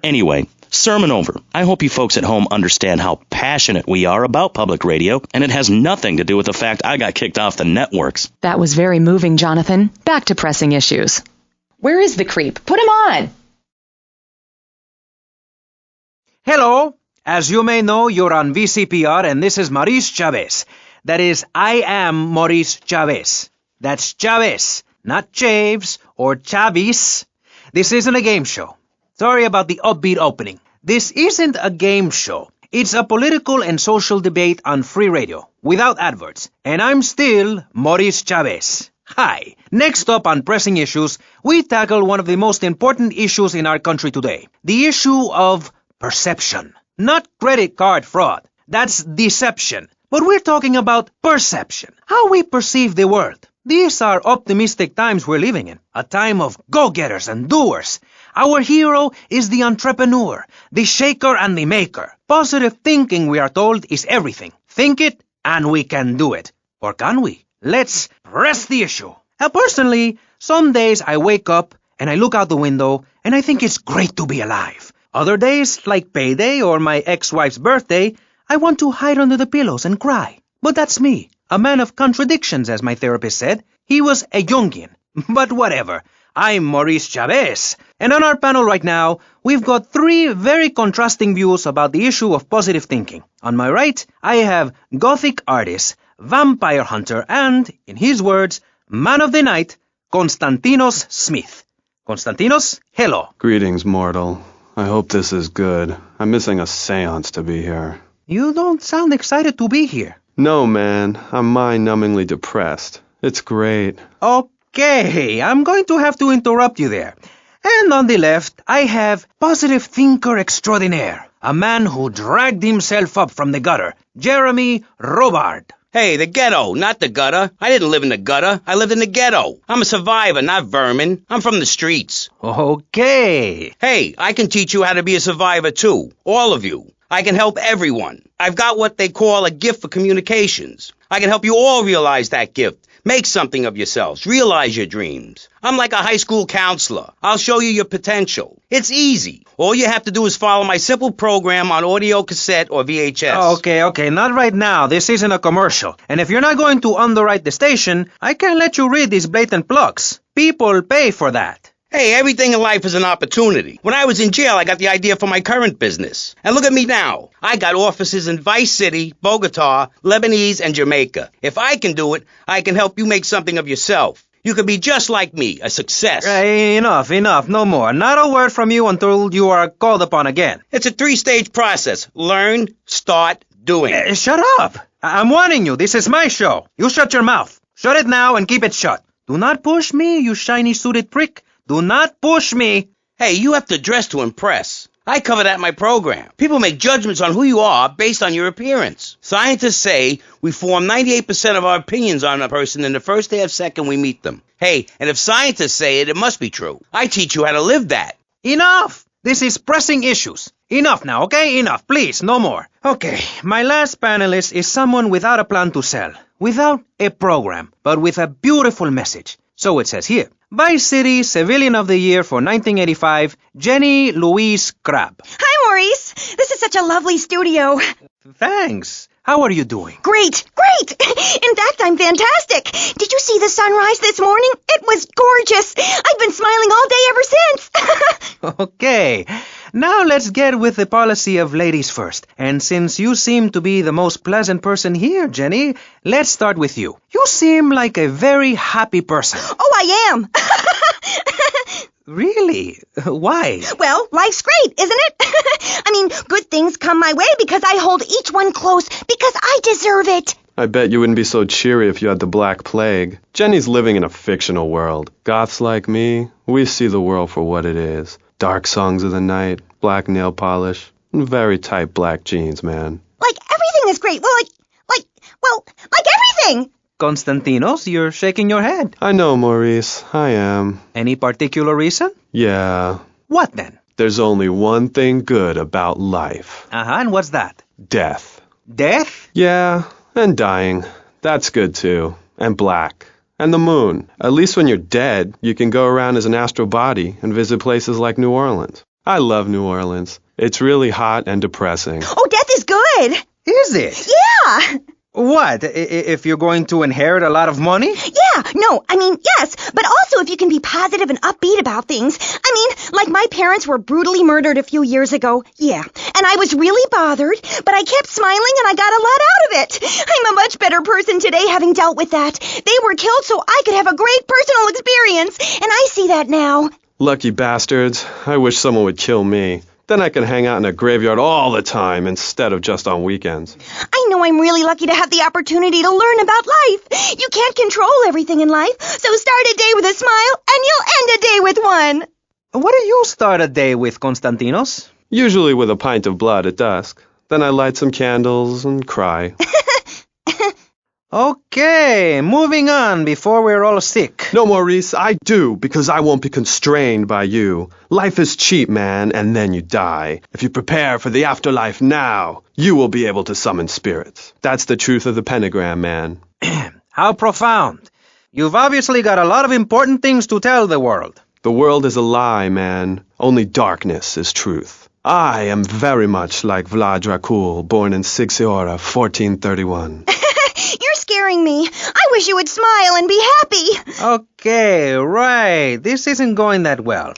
Anyway, sermon over. I hope you folks at home understand how passionate we are about public radio, and it has nothing to do with the fact I got kicked off the networks. That was very moving, Jonathan. Back to pressing issues. Where is the creep? Put him on! Hello. As you may know, you're on VCPR, and this is Maurice Chavez. That is, I am Maurice Chavez. That's Chavez, not Chaves or Chavis. This isn't a game show. Sorry about the upbeat opening. This isn't a game show. It's a political and social debate on free radio, without adverts. And I'm still Maurice Chavez. Hi. Next up on Pressing Issues, we tackle one of the most important issues in our country today. The issue of perception. Not credit card fraud. That's deception. But we're talking about perception. How we perceive the world. These are optimistic times we're living in. A time of go-getters and doers. Our hero is the entrepreneur, the shaker and the maker. Positive thinking, we are told, is everything. Think it and we can do it. Or can we? Let's press the issue. Now, personally, some days I wake up and I look out the window and I think it's great to be alive. Other days, like payday or my ex-wife's birthday, I want to hide under the pillows and cry. But that's me, a man of contradictions, as my therapist said. He was a Jungian. But whatever. I'm Maurice Chavez. And on our panel right now, we've got three very contrasting views about the issue of positive thinking. On my right, I have Gothic artist, vampire hunter, and, in his words, man of the night, Konstantinos Smith. Konstantinos, hello. Greetings, mortal. I hope this is good. I'm missing a seance to be here. You don't sound excited to be here. No, man. I'm mind-numbingly depressed. It's great. Okay, I'm going to have to interrupt you there. And on the left, I have positive thinker extraordinaire, a man who dragged himself up from the gutter, Jeremy Robard. Hey, the ghetto, not the gutter. I didn't live in the gutter. I lived in the ghetto. I'm a survivor, not vermin. I'm from the streets. Okay. Hey, I can teach you how to be a survivor, too. All of you. I can help everyone. I've got what they call a gift for communications. I can help you all realize that gift. Make something of yourselves. Realize your dreams. I'm like a high school counselor. I'll show you your potential. It's easy. All you have to do is follow my simple program on audio cassette or VHS. Okay, not right now. This isn't a commercial. And if you're not going to underwrite the station, I can't let you read these blatant plugs. People pay for that. Hey, everything in life is an opportunity. When I was in jail, I got the idea for my current business. And look at me now. I got offices in Vice City, Bogota, Lebanese, and Jamaica. If I can do it, I can help you make something of yourself. You can be just like me, a success. Enough, no more. Not a word from you until you are called upon again. It's a 3-stage process. Learn, start, doing. Shut up. I'm warning you. This is my show. You shut your mouth. Shut it now and keep it shut. Do not push me, you shiny suited prick. Do not push me. Hey, you have to dress to impress. I cover that in my program. People make judgments on who you are based on your appearance. Scientists say we form 98% of our opinions on a person in the first day of second we meet them. Hey, and if scientists say it, it must be true. I teach you how to live that. Enough! This is pressing issues. Enough now, okay? Enough, please, no more. Okay, my last panelist is someone without a plan to sell, without a program, but with a beautiful message. So it says here. Vice City Civilian of the Year for 1985, Jenny Louise Crabb. Hi, Maurice. This is such a lovely studio. Thanks. How are you doing? Great. In fact, I'm fantastic. Did you see the sunrise this morning? It was gorgeous. I've been smiling all day ever since. Okay. Now let's get with the policy of ladies first. And since you seem to be the most pleasant person here, Jenny, let's start with you. You seem like a very happy person. Oh, I am. Really? Why? Well, life's great, isn't it? I mean, good things come my way because I hold each one close because I deserve it. I bet you wouldn't be so cheery if you had the Black Plague. Jenny's living in a fictional world. Goths like me, we see the world for what it is. Dark songs of the night, black nail polish, and very tight black jeans, man. Like everything is great. Well, like everything. Konstantinos, you're shaking your head. I know, Maurice. I am. Any particular reason? Yeah. What then? There's only one thing good about life. And what's that? Death. Death? Yeah, and dying. That's good too. And black. And the moon. At least when you're dead, you can go around as an astral body and visit places like New Orleans. I love New Orleans. It's really hot and depressing. Oh, death is good. Is it? Yeah. What, if you're going to inherit a lot of money? Yeah, no, I mean, yes, but also if you can be positive and upbeat about things. I mean, like my parents were brutally murdered a few years ago, yeah, and I was really bothered, but I kept smiling and I got a lot out of it. I'm a much better person today having dealt with that. They were killed so I could have a great personal experience, and I see that now. Lucky bastards. I wish someone would kill me. Then I can hang out in a graveyard all the time instead of just on weekends. I know I'm really lucky to have the opportunity to learn about life. You can't control everything in life, so start a day with a smile and you'll end a day with one. What do you start a day with, Konstantinos? Usually with a pint of blood at dusk. Then I light some candles and cry. Okay, moving on before we're all sick. No, Maurice, I do, because I won't be constrained by you. Life is cheap, man, and then you die. If you prepare for the afterlife now, you will be able to summon spirits. That's the truth of the pentagram, man. How profound. You've obviously got a lot of important things to tell the world. The world is a lie, man. Only darkness is truth. I am very much like Vlad Dracul, born in Sixiora, 1431. You're scaring me. I wish you would smile and be happy. Okay, right. This isn't going that well.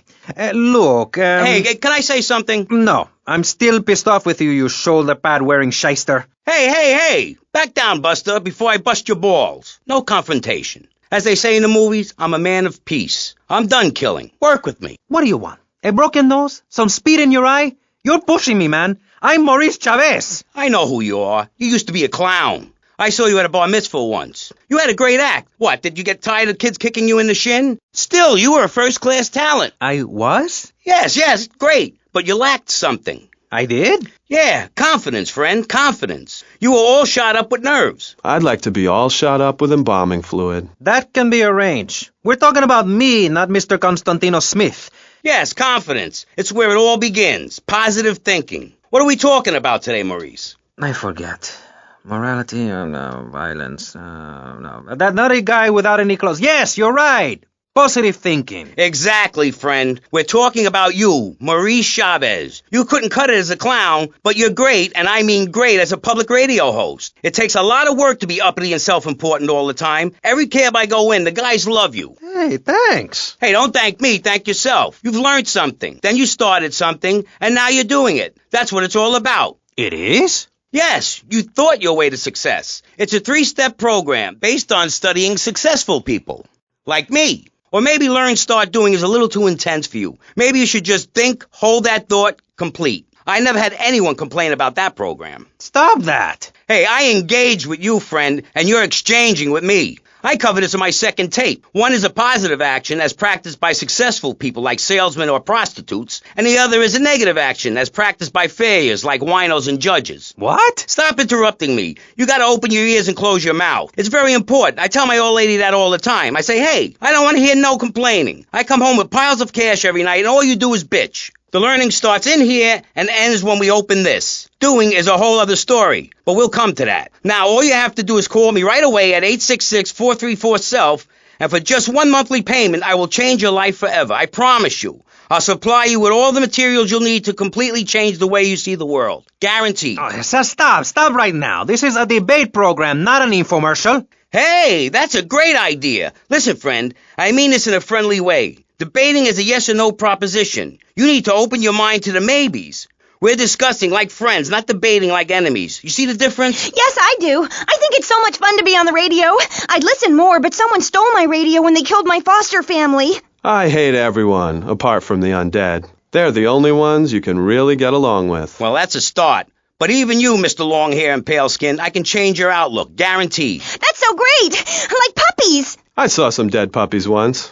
Look, Hey, can I say something? No, I'm still pissed off with you shoulder pad wearing shyster. Hey! Back down, Buster, before I bust your balls. No confrontation. As they say in the movies, I'm a man of peace. I'm done killing. Work with me. What do you want? A broken nose? Some speed in your eye? You're pushing me, man. I'm Maurice Chavez. I know who you are. You used to be a clown. I saw you at a bar mitzvah once. You had a great act. What, did you get tired of kids kicking you in the shin? Still, you were a first-class talent. I was? Yes, great. But you lacked something. I did? Yeah, confidence, friend, confidence. You were all shot up with nerves. I'd like to be all shot up with embalming fluid. That can be arranged. We're talking about me, not Mr. Constantino Smith. Yes, confidence. It's where it all begins. Positive thinking. What are we talking about today, Maurice? I forget. Morality, no, violence, no. That nutty guy without any clothes. Yes, you're right. Positive thinking. Exactly, friend. We're talking about you, Maurice Chavez. You couldn't cut it as a clown, but you're great, and I mean great, as a public radio host. It takes a lot of work to be uppity and self-important all the time. Every cab I go in, the guys love you. Hey, thanks. Hey, don't thank me, thank yourself. You've learned something, then you started something, and now you're doing it. That's what it's all about. It is? Yes, you thought your way to success. It's a 3-step program based on studying successful people. Like me. Or maybe learn start doing is a little too intense for you. Maybe you should just think, hold that thought, complete. I never had anyone complain about that program. Stop that. Hey, I engage with you, friend, and you're exchanging with me. I cover this in my second tape. One is a positive action as practiced by successful people like salesmen or prostitutes, and the other is a negative action as practiced by failures like winos and judges. What? Stop interrupting me. You gotta open your ears and close your mouth. It's very important. I tell my old lady that all the time. I say, hey, I don't want to hear no complaining. I come home with piles of cash every night and all you do is bitch. The learning starts in here and ends when we open this. Doing is a whole other story, but we'll come to that. Now, all you have to do is call me right away at 866-434-SELF, and for just one monthly payment, I will change your life forever. I promise you. I'll supply you with all the materials you'll need to completely change the way you see the world. Guaranteed. Oh, stop right now. This is a debate program, not an infomercial. Hey, that's a great idea. Listen, friend, I mean this in a friendly way. Debating is a yes or no proposition. You need to open your mind to the maybes. We're discussing like friends, not debating like enemies. You see the difference? Yes, I do. I think it's so much fun to be on the radio. I'd listen more, but someone stole my radio when they killed my foster family. I hate everyone, apart from the undead. They're the only ones you can really get along with. Well, that's a start. But even you, Mr. Long Hair and Pale Skin, I can change your outlook, guaranteed. That's so great! Like puppies! I saw some dead puppies once.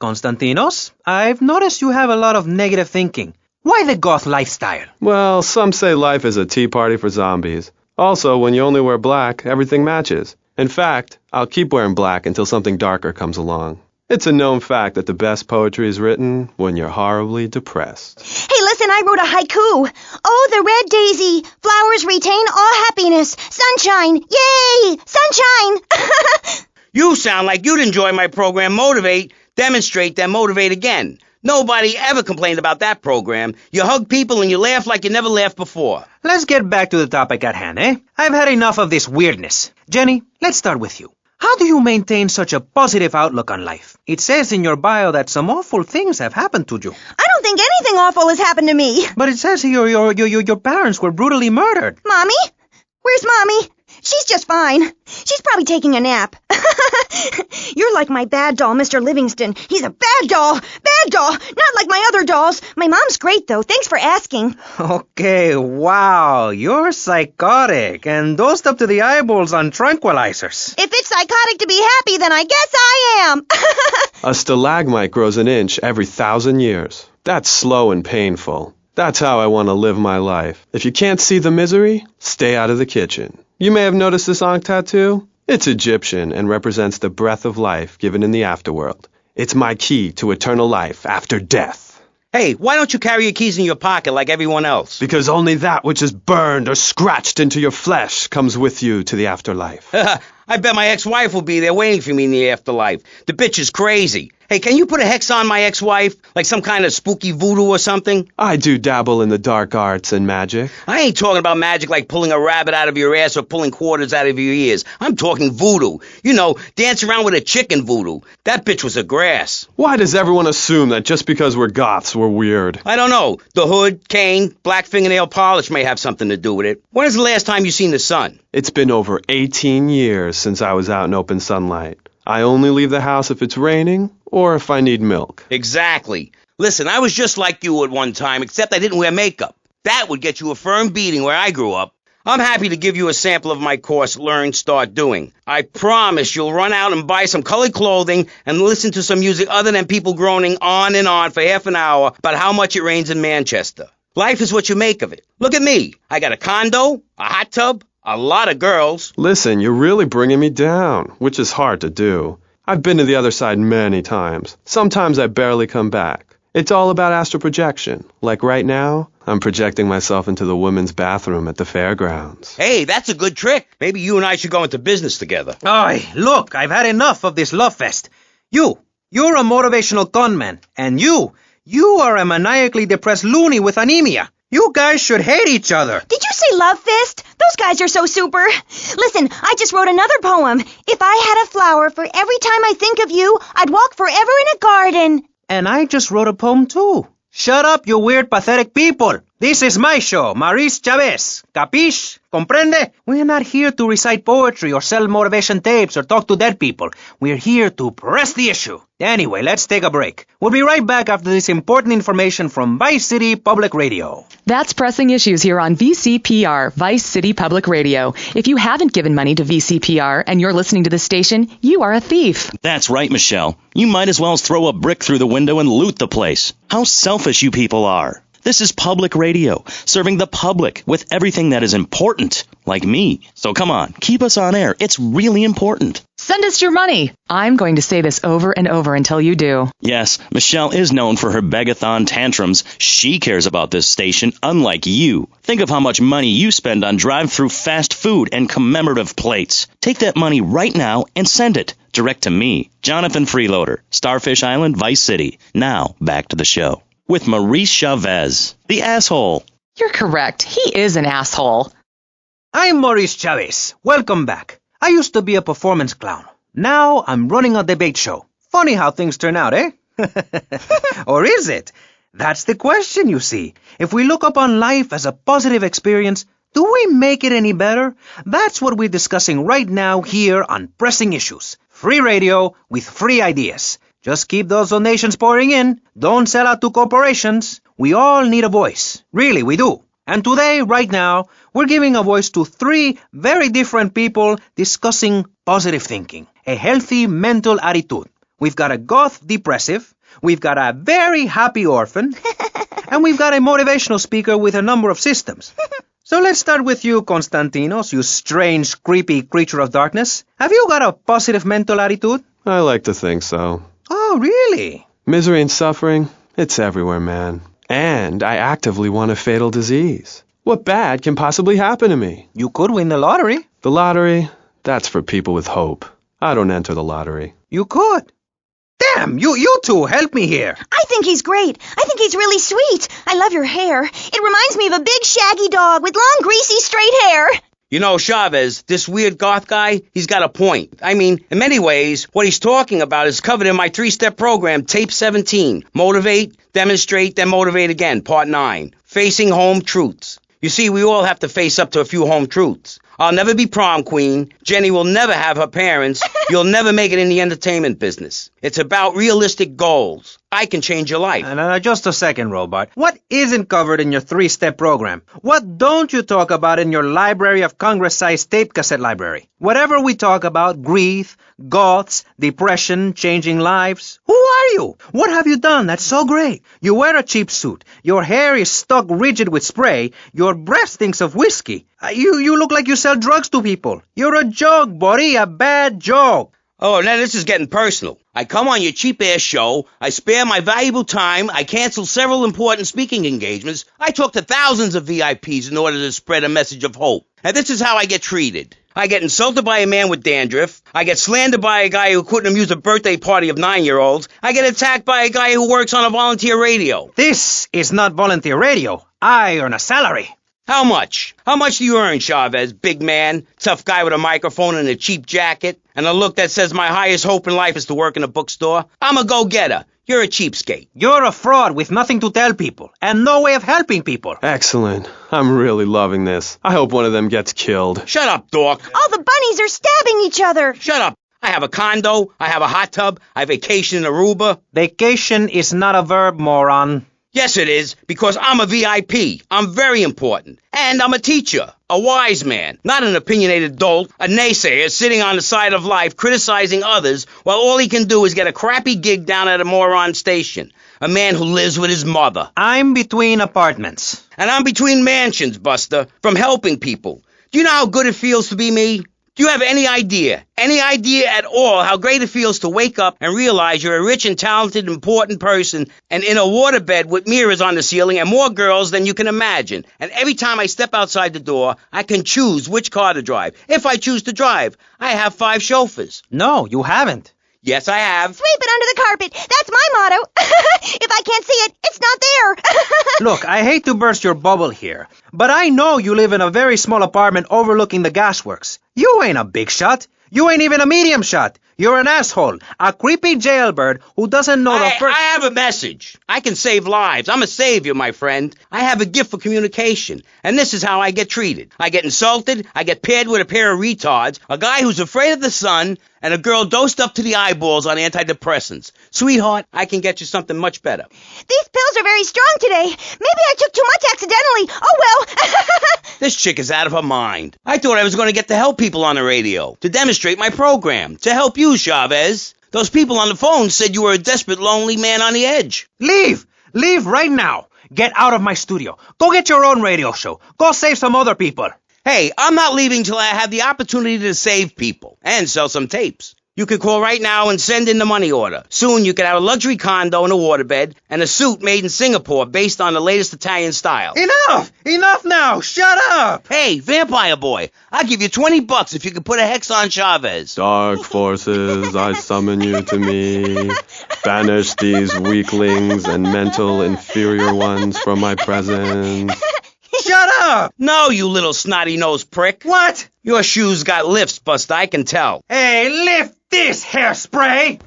Konstantinos, I've noticed you have a lot of negative thinking. Why the goth lifestyle? Well, some say life is a tea party for zombies. Also, when you only wear black, everything matches. In fact, I'll keep wearing black until something darker comes along. It's a known fact that the best poetry is written when you're horribly depressed. Hey, listen, I wrote a haiku. Oh, the red daisy, flowers retain all happiness. Sunshine, yay, sunshine. You sound like you'd enjoy my program Motivate, Demonstrate, then Motivate again. Nobody ever complained about that program. You hug people and you laugh like you never laughed before. Let's get back to the topic at hand, eh? I've had enough of this weirdness. Jenny, let's start with you. How do you maintain such a positive outlook on life? It says in your bio that some awful things have happened to you. I don't think anything awful has happened to me. But it says here your parents were brutally murdered. Mommy? Where's Mommy? She's just fine. She's probably taking a nap. You're like my bad doll, Mr. Livingston. He's a bad doll. Bad doll. Not like my other dolls. My mom's great, though. Thanks for asking. Okay, wow. You're psychotic and dosed up to the eyeballs on tranquilizers. If it's psychotic to be happy, then I guess I am. A stalagmite grows an inch every 1,000 years. That's slow and painful. That's how I want to live my life. If you can't see the misery, stay out of the kitchen. You may have noticed this Ankh tattoo. It's Egyptian and represents the breath of life given in the afterworld. It's my key to eternal life after death. Hey, why don't you carry your keys in your pocket like everyone else? Because only that which is burned or scratched into your flesh comes with you to the afterlife. I bet my ex-wife will be there waiting for me in the afterlife. The bitch is crazy. Hey, can you put a hex on my ex-wife? Like some kind of spooky voodoo or something? I do dabble in the dark arts and magic. I ain't talking about magic like pulling a rabbit out of your ass or pulling quarters out of your ears. I'm talking voodoo. You know, dance around with a chicken voodoo. That bitch was a grass. Why does everyone assume that just because we're goths, we're weird? I don't know. The hood, cane, black fingernail polish may have something to do with it. When is the last time you seen the sun? It's been over 18 years since I was out in open sunlight. I only leave the house if it's raining or if I need milk. Exactly. Listen, I was just like you at one time, except I didn't wear makeup. That would get you a firm beating where I grew up. I'm happy to give you a sample of my course, Learn, Start Doing. I promise you'll run out and buy some colored clothing and listen to some music other than people groaning on and on for half an hour about how much it rains in Manchester. Life is what you make of it. Look at me. I got a condo, a hot tub, a lot of girls. Listen, you're really bringing me down, which is hard to do. I've been to the other side many times. Sometimes I barely come back. It's all about astral projection. Like right now, I'm projecting myself into the women's bathroom at the fairgrounds. Hey, that's a good trick. Maybe you and I should go into business together. Oy, look, I've had enough of this love fest. You're a motivational conman, and you are a maniacally depressed loony with anemia. You guys should hate each other. Did you say love fist? Those guys are so super. Listen, I just wrote another poem. If I had a flower for every time I think of you, I'd walk forever in a garden. And I just wrote a poem too. Shut up, you weird, pathetic people. This is my show, Maurice Chavez. Capiche? Comprende? We're not here to recite poetry or sell motivation tapes or talk to dead people. We're here to press the issue. Anyway, let's take a break. We'll be right back after this important information from Vice City Public Radio. That's Pressing Issues here on VCPR, Vice City Public Radio. If you haven't given money to VCPR and you're listening to the station, you are a thief. That's right, Michelle. You might as well throw a brick through the window and loot the place. How selfish you people are. This is public radio, serving the public with everything that is important, like me. So come on, keep us on air. It's really important. Send us your money. I'm going to say this over and over until you do. Yes, Michelle is known for her begathon tantrums. She cares about this station, unlike you. Think of how much money you spend on drive-through fast food and commemorative plates. Take that money right now and send it direct to me, Jonathan Freeloader, Starfish Island, Vice City. Now, back to the show. With Maurice Chavez, the asshole. You're correct. He is an asshole. I'm Maurice Chavez. Welcome back. I used to be a performance clown. Now I'm running a debate show. Funny how things turn out, eh? Or is it? That's the question, you see. If we look upon life as a positive experience, do we make it any better? That's what we're discussing right now here on Pressing Issues. Free radio with free ideas. Just keep those donations pouring in. Don't sell out to corporations. We all need a voice. Really, we do. And today, right now, we're giving a voice to 3 very different people discussing positive thinking, a healthy mental attitude. We've got a goth depressive, we've got a very happy orphan, and we've got a motivational speaker with a number of systems. So let's start with you, Konstantinos, you strange, creepy creature of darkness. Have you got a positive mental attitude? I like to think so. Oh, really? Misery and suffering, it's everywhere, man. And I actively want a fatal disease. What bad can possibly happen to me? You could win the lottery. The lottery, that's for people with hope. I don't enter the lottery. You could. Damn, you two, help me here. I think he's great. I think he's really sweet. I love your hair. It reminds me of a big shaggy dog with long, greasy, straight hair. You know, Chavez, this weird goth guy, he's got a point. I mean, in many ways, what he's talking about is covered in my 3-step program, Tape 17. Motivate, demonstrate, then motivate again, Part 9. Facing home truths. You see, we all have to face up to a few home truths. I'll never be prom queen. Jenny will never have her parents. You'll never make it in the entertainment business. It's about realistic goals. I can change your life. Just a second, Robot. What isn't covered in your 3-step program? What don't you talk about in your Library of Congress-sized tape cassette library? Whatever we talk about, grief, goths, depression, changing lives. Who are you? What have you done that's so great? You wear a cheap suit. Your hair is stuck rigid with spray. Your breath stinks of whiskey. You look like you sell drugs to people. You're a joke, buddy, a bad joke. Oh, now this is getting personal. I come on your cheap-ass show, I spare my valuable time, I cancel several important speaking engagements, I talk to thousands of VIPs in order to spread a message of hope. And this is how I get treated. I get insulted by a man with dandruff, I get slandered by a guy who couldn't amuse a birthday party of 9-year-olds, I get attacked by a guy who works on a volunteer radio. This is not volunteer radio. I earn a salary. How much? How much do you earn, Chavez, big man, tough guy with a microphone and a cheap jacket, and a look that says my highest hope in life is to work in a bookstore? I'm a go-getter. You're a cheapskate. You're a fraud with nothing to tell people, and no way of helping people. Excellent. I'm really loving this. I hope one of them gets killed. Shut up, dork. All the bunnies are stabbing each other. Shut up. I have a condo, I have a hot tub, I vacation in Aruba. Vacation is not a verb, moron. Yes, it is, because I'm a VIP. I'm very important. And I'm a teacher, a wise man, not an opinionated dolt, a naysayer sitting on the side of life criticizing others while all he can do is get a crappy gig down at a moron station. A man who lives with his mother. I'm between apartments. And I'm between mansions, Buster, from helping people. Do you know how good it feels to be me? Do you have any idea at all how great it feels to wake up and realize you're a rich and talented, important person and in a waterbed with mirrors on the ceiling and more girls than you can imagine? And every time I step outside the door, I can choose which car to drive. If I choose to drive, I have 5 chauffeurs. No, you haven't. Yes, I have. Sweep it under the carpet. That's my motto. If I can't see it, it's not there. Look, I hate to burst your bubble here, but I know you live in a very small apartment overlooking the gasworks. You ain't a big shot. You ain't even a medium shot. You're an asshole, a creepy jailbird who doesn't know the first... I have a message. I can save lives. I'm a savior, my friend. I have a gift for communication, and this is how I get treated. I get insulted, I get paired with a pair of retards, a guy who's afraid of the sun, and a girl dosed up to the eyeballs on antidepressants. Sweetheart, I can get you something much better. These pills are very strong today. Maybe I took too much accidentally. Oh, well. This chick is out of her mind. I thought I was going to get to help people on the radio, to demonstrate my program, to help you, Chavez. Those people on the phone said you were a desperate, lonely man on the edge. Leave! Leave right now! Get out of my studio. Go get your own radio show. Go save some other people. Hey, I'm not leaving till I have the opportunity to save people and sell some tapes. You could call right now and send in the money order. Soon you could have a luxury condo and a waterbed and a suit made in Singapore based on the latest Italian style. Enough! Enough now! Shut up! Hey, Vampire Boy, I'll give you $20 if you can put a hex on Chavez. Dark forces, I summon you to me. Banish these weaklings and mental inferior ones from my presence. Shut up! No, you little snotty-nosed prick. What? Your shoes got lifts, Buster, I can tell. Hey, lift this hairspray!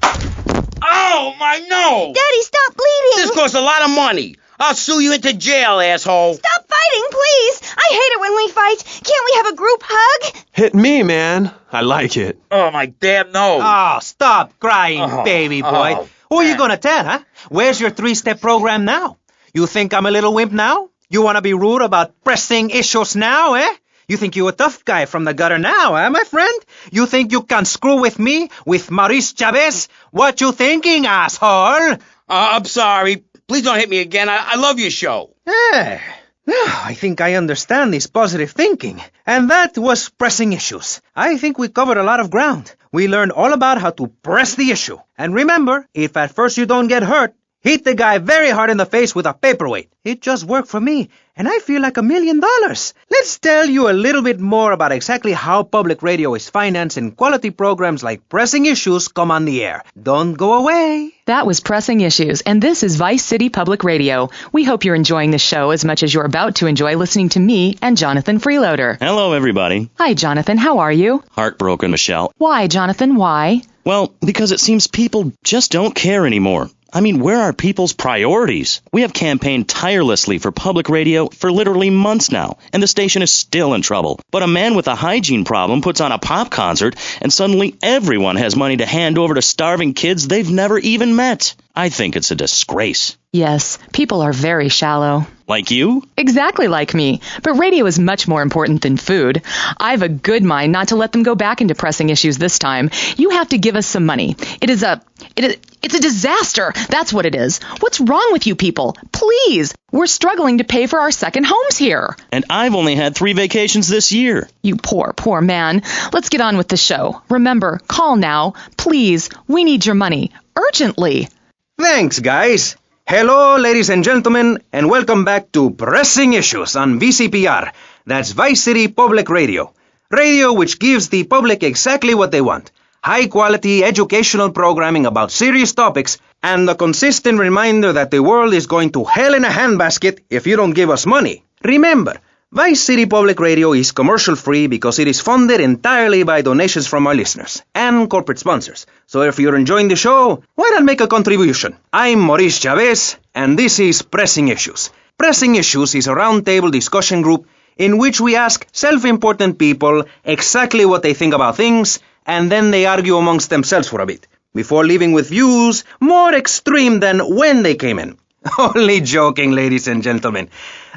Oh, my nose! Daddy, stop bleeding. This costs a lot of money. I'll sue you into jail, asshole. Stop fighting, please. I hate it when we fight. Can't we have a group hug? Hit me, man. I like it. Oh, my damn nose. Oh, stop crying, baby boy. Who are you gonna tell, huh? Where's your 3-step program now? You think I'm a little wimp now? You want to be rude about pressing issues now, eh? You think you're a tough guy from the gutter now, eh, my friend? You think you can screw with me, with Maurice Chavez? What you thinking, asshole? I'm sorry. Please don't hit me again. I love your show. I think I understand this positive thinking. And that was pressing issues. I think we covered a lot of ground. We learned all about how to press the issue. And remember, if at first you don't get hurt, Hit the guy very hard in the face with a paperweight. It just worked for me, and I feel like $1 million. Let's tell you a little bit more about exactly how public radio is financed and quality programs like Pressing Issues come on the air. Don't go away. That was Pressing Issues, and this is Vice City Public Radio. We hope you're enjoying the show as much as you're about to enjoy listening to me and Jonathan Freeloader. Hello, everybody. Hi, Jonathan. How are you? Heartbroken, Michelle. Why, Jonathan? Why? Well, because it seems people just don't care anymore. I mean, where are people's priorities? We have campaigned tirelessly for public radio for literally months now, and the station is still in trouble. But a man with a hygiene problem puts on a pop concert, and suddenly everyone has money to hand over to starving kids they've never even met. I think it's a disgrace. Yes, people are very shallow. Like you? Exactly like me. But radio is much more important than food. I have a good mind not to let them go back into Pressing Issues this time. You have to give us some money. It's a disaster. That's what it is. What's wrong with you people? Please. We're struggling to pay for our second homes here. And I've only had 3 vacations this year. You poor, poor man. Let's get on with the show. Remember, call now. Please. We need your money. Urgently. Thanks, guys. Hello, ladies and gentlemen, and welcome back to Pressing Issues on VCPR. That's Vice City Public Radio. Radio which gives the public exactly what they want. High-quality educational programming about serious topics, and a consistent reminder that the world is going to hell in a handbasket if you don't give us money. Remember, Vice City Public Radio is commercial-free because it is funded entirely by donations from our listeners and corporate sponsors. So if you're enjoying the show, why not make a contribution? I'm Maurice Chavez, and this is Pressing Issues. Pressing Issues is a roundtable discussion group in which we ask self-important people exactly what they think about things, and then they argue amongst themselves for a bit, before leaving with views more extreme than when they came in. Only joking, ladies and gentlemen.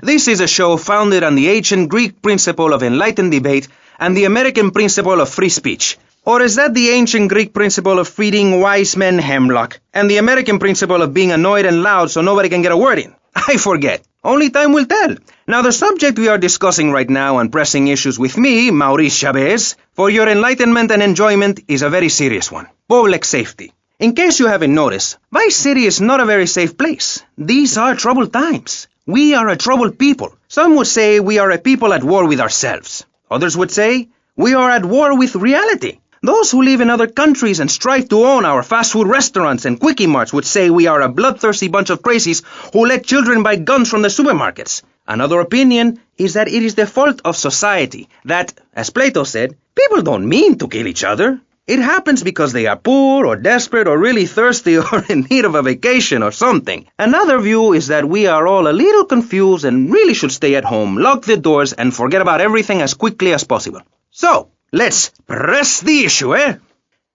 This is a show founded on the ancient Greek principle of enlightened debate and the American principle of free speech. Or is that the ancient Greek principle of feeding wise men hemlock and the American principle of being annoyed and loud so nobody can get a word in? I forget. Only time will tell. Now, the subject we are discussing right now on Pressing Issues with me, Maurice Chavez, for your enlightenment and enjoyment, is a very serious one. Public safety. In case you haven't noticed, Vice City is not a very safe place. These are troubled times. We are a troubled people. Some would say we are a people at war with ourselves. Others would say we are at war with reality. Those who live in other countries and strive to own our fast food restaurants and quickie marts would say we are a bloodthirsty bunch of crazies who let children buy guns from the supermarkets. Another opinion is that it is the fault of society, that, as Plato said, people don't mean to kill each other. It happens because they are poor or desperate or really thirsty or in need of a vacation or something. Another view is that we are all a little confused and really should stay at home, lock the doors, and forget about everything as quickly as possible. So, let's press the issue, eh?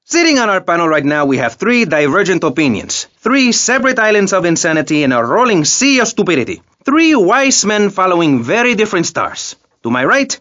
Sitting on our panel right now, we have 3 divergent opinions, 3 separate islands of insanity in a rolling sea of stupidity, 3 wise men following very different stars. To my right,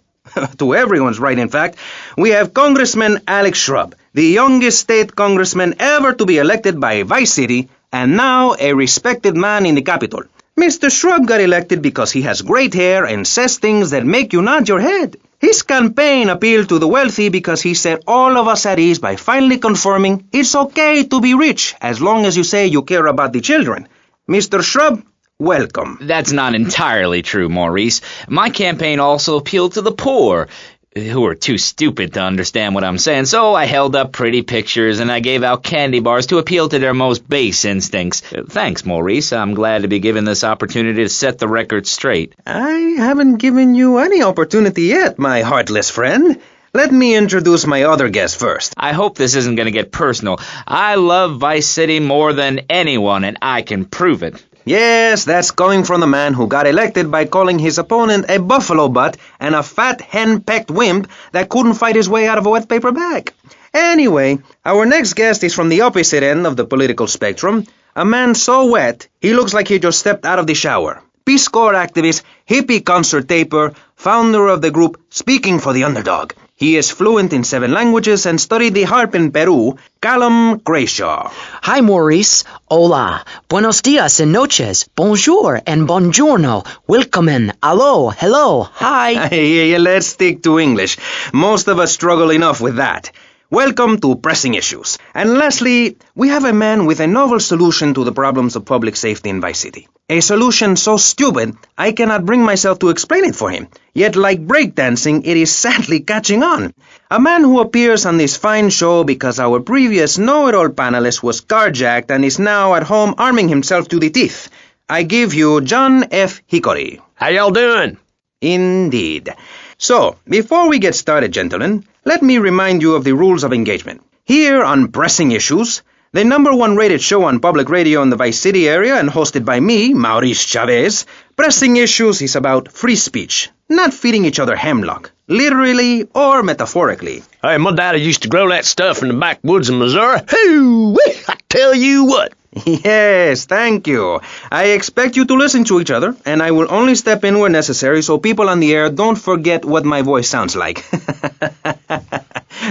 to everyone's right in fact, we have Congressman Alex Shrub, the youngest state congressman ever to be elected by Vice City, and now a respected man in the Capitol. Mr. Shrub got elected because he has great hair and says things that make you nod your head. His campaign appealed to the wealthy because he set all of us at ease by finally confirming it's okay to be rich as long as you say you care about the children. Mr. Shrub, welcome. That's not entirely true, Maurice. My campaign also appealed to the poor, who are too stupid to understand what I'm saying, so I held up pretty pictures and I gave out candy bars to appeal to their most base instincts. Thanks, Maurice. I'm glad to be given this opportunity to set the record straight. I haven't given you any opportunity yet, my heartless friend. Let me introduce my other guest first. I hope this isn't going to get personal. I love Vice City more than anyone, and I can prove it. Yes, that's coming from the man who got elected by calling his opponent a buffalo butt and a fat hen-pecked wimp that couldn't fight his way out of a wet paper bag. Anyway, our next guest is from the opposite end of the political spectrum, a man so wet he looks like he just stepped out of the shower. Peace Corps activist, hippie concert taper, founder of the group Speaking for the Underdog. He is fluent in 7 languages and studied the harp in Peru, Callum Grayshaw. Hi, Maurice. Hola. Buenos dias and noches. Bonjour and buongiorno. Willkommen. Allo. Hello. Hi. Let's stick to English. Most of us struggle enough with that. welcome to Pressing Issues. And lastly, we have a man with a novel solution to the problems of public safety in Vice City. A solution so stupid, I cannot bring myself to explain it for him. Yet like breakdancing, it is sadly catching on. A man who appears on this fine show because our previous know-it-all panelist was carjacked and is now at home arming himself to the teeth. I give you John F. Hickory. How y'all doing? Indeed. So, before we get started, gentlemen, let me remind you of the rules of engagement. Here on Pressing Issues, the #1 rated show on public radio in the Vice City area and hosted by me, Maurice Chavez, Pressing Issues is about free speech, not feeding each other hemlock, literally or metaphorically. Hey, my daddy used to grow that stuff in the backwoods of Missouri. Hoo-wee! I tell you what. Yes, thank you. I expect you to listen to each other, and I will only step in where necessary so people on the air don't forget what my voice sounds like.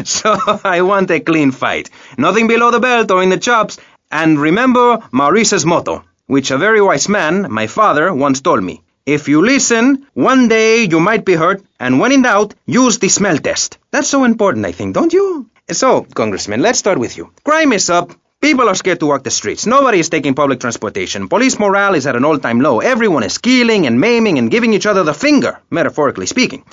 So I want a clean fight. Nothing below the belt or in the chops. And remember Maurice's motto, which a very wise man, my father, once told me. If you listen, one day you might be hurt, and when in doubt, use the smell test. That's so important, I think, don't you? So, Congressman, let's start with you. Crime is up. People are scared to walk the streets. Nobody is taking public transportation. Police morale is at an all-time low. Everyone is killing and maiming and giving each other the finger, metaphorically speaking.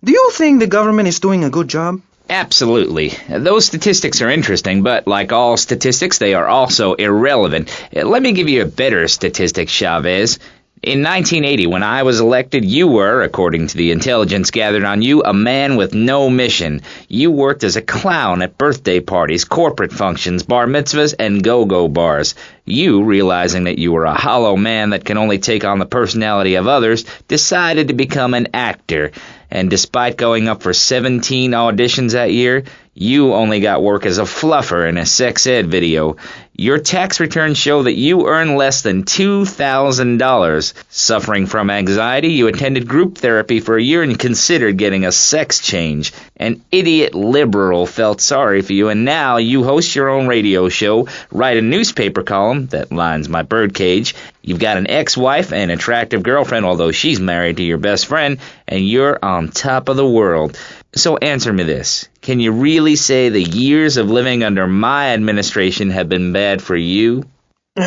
Do you think the government is doing a good job? Absolutely. Those statistics are interesting, but like all statistics, they are also irrelevant. Let me give you a better statistic, Chavez. In 1980, when I was elected, you were, according to the intelligence gathered on you, a man with no mission. You worked as a clown at birthday parties, corporate functions, bar mitzvahs, and go-go bars. You, realizing that you were a hollow man that can only take on the personality of others, decided to become an actor. And despite going up for 17 auditions that year, you only got work as a fluffer in a sex ed video. Your tax returns show that you earn less than $2,000. Suffering from anxiety, you attended group therapy for a year and considered getting a sex change. An idiot liberal felt sorry for you, and now you host your own radio show, write a newspaper column that lines my birdcage. You've got an ex-wife and attractive girlfriend, although she's married to your best friend, and you're on top of the world. So answer me this. Can you really say the years of living under my administration have been bad for you? We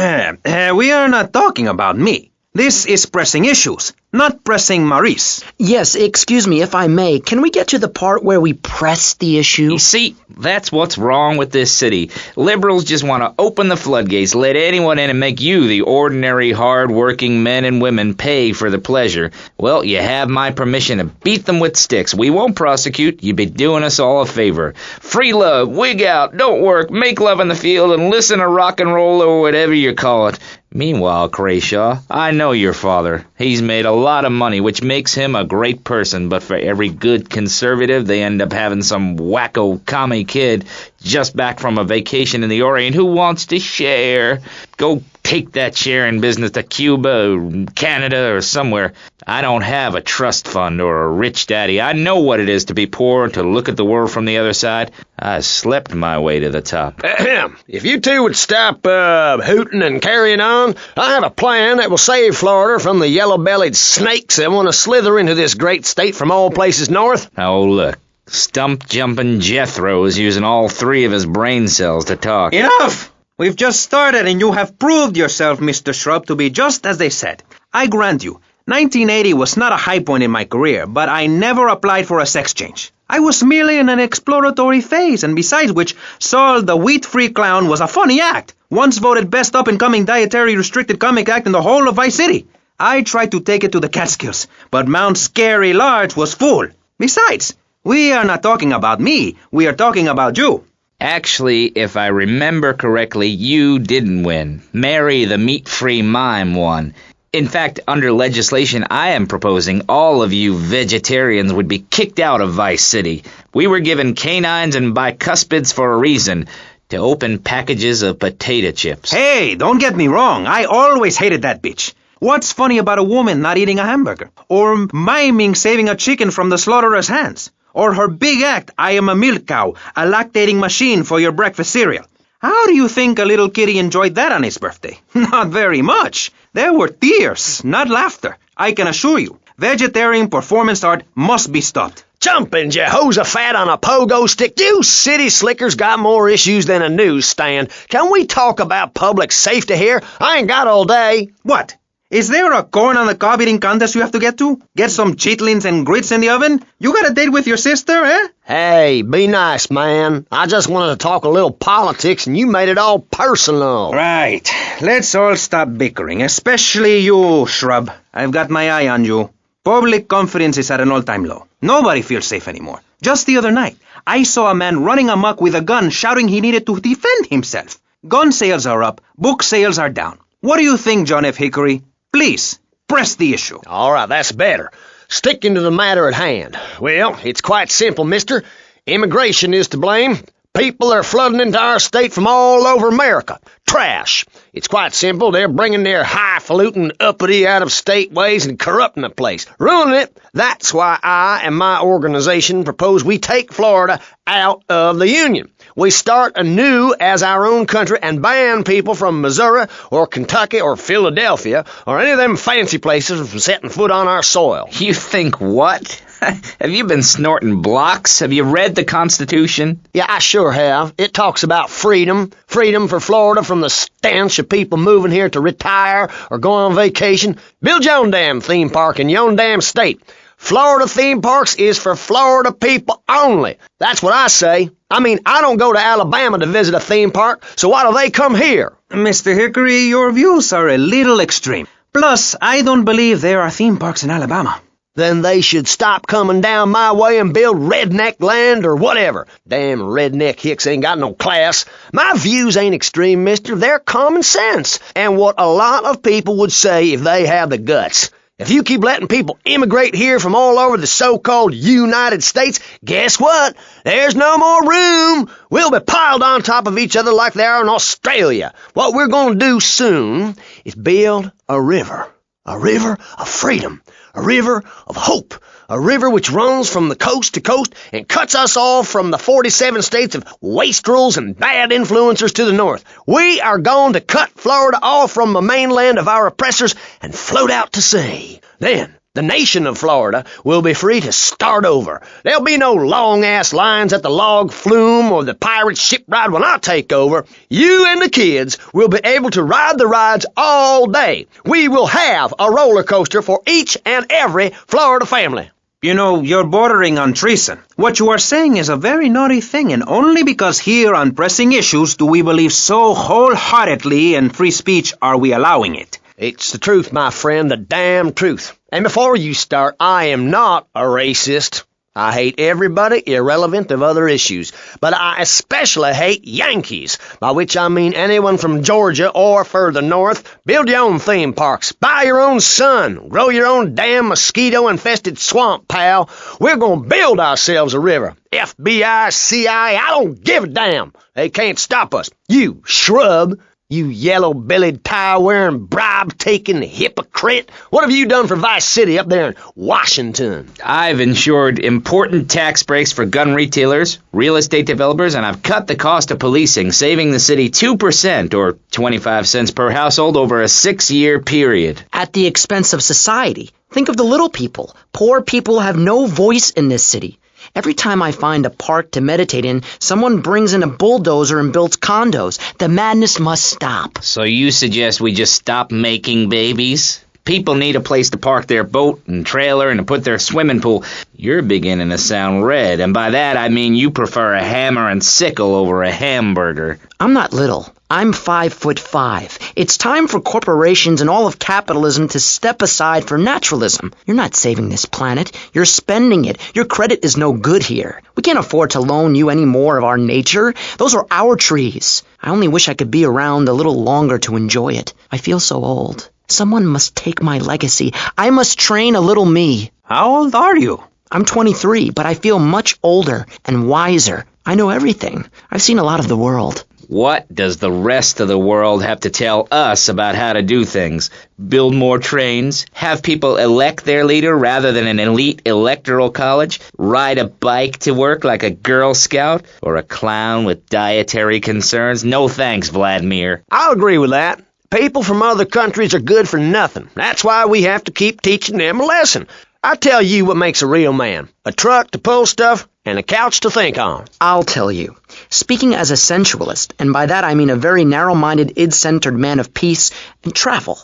are not talking about me. This is Pressing Issues, not Pressing Maurice. Yes, excuse me, if I may. Can we get to the part where we press the issue? You see, that's what's wrong with this city. Liberals just want to open the floodgates, let anyone in and make you, the ordinary, hard-working men and women, pay for the pleasure. Well, you have my permission to beat them with sticks. We won't prosecute. You'd be doing us all a favor. Free love, wig out, don't work, make love in the field, and listen to rock and roll or whatever you call it. Meanwhile, Crashaw, I know your father. He's made a lot of money, which makes him a great person, but for every good conservative, they end up having some wacko commie kid just back from a vacation in the Orient who wants to share. Go take that sharing business to Cuba or Canada or somewhere. I don't have a trust fund or a rich daddy. I know what it is to be poor and to look at the world from the other side. I slept my way to the top. If you two would stop hooting and carrying on, I have a plan that will save Florida from the yellow-bellied snakes that want to slither into this great state from all places north. Oh, look. Stump-jumping Jethro is using all 3 of his brain cells to talk. Enough! We've just started and you have proved yourself, Mr. Shrub, to be just as they said. I grant you, 1980 was not a high point in my career, but I never applied for a sex change. I was merely in an exploratory phase, and besides which, Saul the wheat-free clown was a funny act, once voted best up-and-coming dietary restricted comic act in the whole of Vice City. I tried to take it to the Catskills, but Mount Scary Large was full. Besides, we are not talking about me, we are talking about you. Actually, if I remember correctly, you didn't win. Mary the meat-free mime won. In fact, under legislation I am proposing, all of you vegetarians would be kicked out of Vice City. We were given canines and bicuspids for a reason, to open packages of potato chips. Hey, don't get me wrong, I always hated that bitch. What's funny about a woman not eating a hamburger? Or miming saving a chicken from the slaughteurer's hands? Or her big act, I am a milk cow, a lactating machine for your breakfast cereal. How do you think a little kitty enjoyed that on his birthday? Not very much. There were tears, not laughter. I can assure you, vegetarian performance art must be stopped. Jumping Jehoshaphat on a pogo stick. You city slickers got more issues than a newsstand. Can we talk about public safety here? I ain't got all day. What? Is there a corn on the cob eating contest you have to get to? Get some chitlins and grits in the oven? You got a date with your sister, eh? Hey, be nice, man. I just wanted to talk a little politics, and you made it all personal. Right. Let's all stop bickering, especially you, Shrub. I've got my eye on you. Public confidence is at an all-time low. Nobody feels safe anymore. Just the other night, I saw a man running amok with a gun shouting he needed to defend himself. Gun sales are up. Book sales are down. What do you think, John F. Hickory? Please, press the issue. All right, that's better. Sticking to the matter at hand. Well, it's quite simple, mister. Immigration is to blame. People are flooding into our state from all over America. Trash. It's quite simple. They're bringing their highfalutin, uppity, out-of-state ways and corrupting the place. Ruining it. That's why I and my organization propose we take Florida out of the Union. We start anew as our own country and ban people from Missouri or Kentucky or Philadelphia or any of them fancy places from setting foot on our soil. You think what? Have you been snorting blocks? Have you read the Constitution? Yeah, I sure have. It talks about freedom. Freedom for Florida from the stench of people moving here to retire or go on vacation. Build your own damn theme park in your own damn state. Florida theme parks is for Florida people only. That's what I say. I mean, I don't go to Alabama to visit a theme park, so why do they come here? Mr. Hickory, your views are a little extreme. Plus, I don't believe there are theme parks in Alabama. Then they should stop coming down my way and build redneck land or whatever. Damn redneck hicks ain't got no class. My views ain't extreme, mister. They're common sense. And what a lot of people would say if they have the guts. If you keep letting people immigrate here from all over the so-called United States, guess what? There's no more room. We'll be piled on top of each other like they are in Australia. What we're going to do soon is build a river of freedom, a river of hope, a river which runs from the coast to coast and cuts us off from the 47 states of wastrels and bad influencers to the north. We are going to cut Florida off from the mainland of our oppressors and float out to sea. Then, the nation of Florida will be free to start over. There'll be no long-ass lines at the log flume or the pirate shipwright when I take over. You and the kids will be able to ride the rides all day. We will have a roller coaster for each and every Florida family. You know, you're bordering on treason. What you are saying is a very naughty thing, and only because here on Pressing Issues do we believe so wholeheartedly in free speech are we allowing it. It's the truth, my friend, the damn truth. And before you start, I am not a racist. I hate everybody irrelevant of other issues, but I especially hate Yankees, by which I mean anyone from Georgia or further north. Build your own theme parks, buy your own sun, grow your own damn mosquito-infested swamp, pal. We're gonna build ourselves a river. FBI, CIA, I don't give a damn. They can't stop us. You shrub. You yellow-bellied, tie-wearing, bribe-taking hypocrite. What have you done for Vice City up there in Washington? I've ensured important tax breaks for gun retailers, real estate developers, and I've cut the cost of policing, saving the city 2% or 25 cents per household over a 6-year period. At the expense of society. Think of the little people. Poor people have no voice in this city. Every time I find a park to meditate in, someone brings in a bulldozer and builds condos. The madness must stop. So you suggest we just stop making babies? People need a place to park their boat and trailer and to put their swimming pool. You're beginning to sound red, and by that I mean you prefer a hammer and sickle over a hamburger. I'm not little. I'm 5'5". It's time for corporations and all of capitalism to step aside for naturalism. You're not saving this planet. You're spending it. Your credit is no good here. We can't afford to loan you any more of our nature. Those are our trees. I only wish I could be around a little longer to enjoy it. I feel so old. Someone must take my legacy. I must train a little me. How old are you? I'm 23, but I feel much older and wiser. I know everything. I've seen a lot of the world. What does the rest of the world have to tell us about how to do things? Build more trains? Have people elect their leader rather than an elite electoral college? Ride a bike to work like a Girl Scout? Or a clown with dietary concerns? No thanks, Vladimir. I'll agree with that. People from other countries are good for nothing. That's why we have to keep teaching them a lesson. I tell you what makes a real man. A truck to pull stuff and a couch to think on. I'll tell you. Speaking as a sensualist, and by that I mean a very narrow-minded, id-centered man of peace and travel,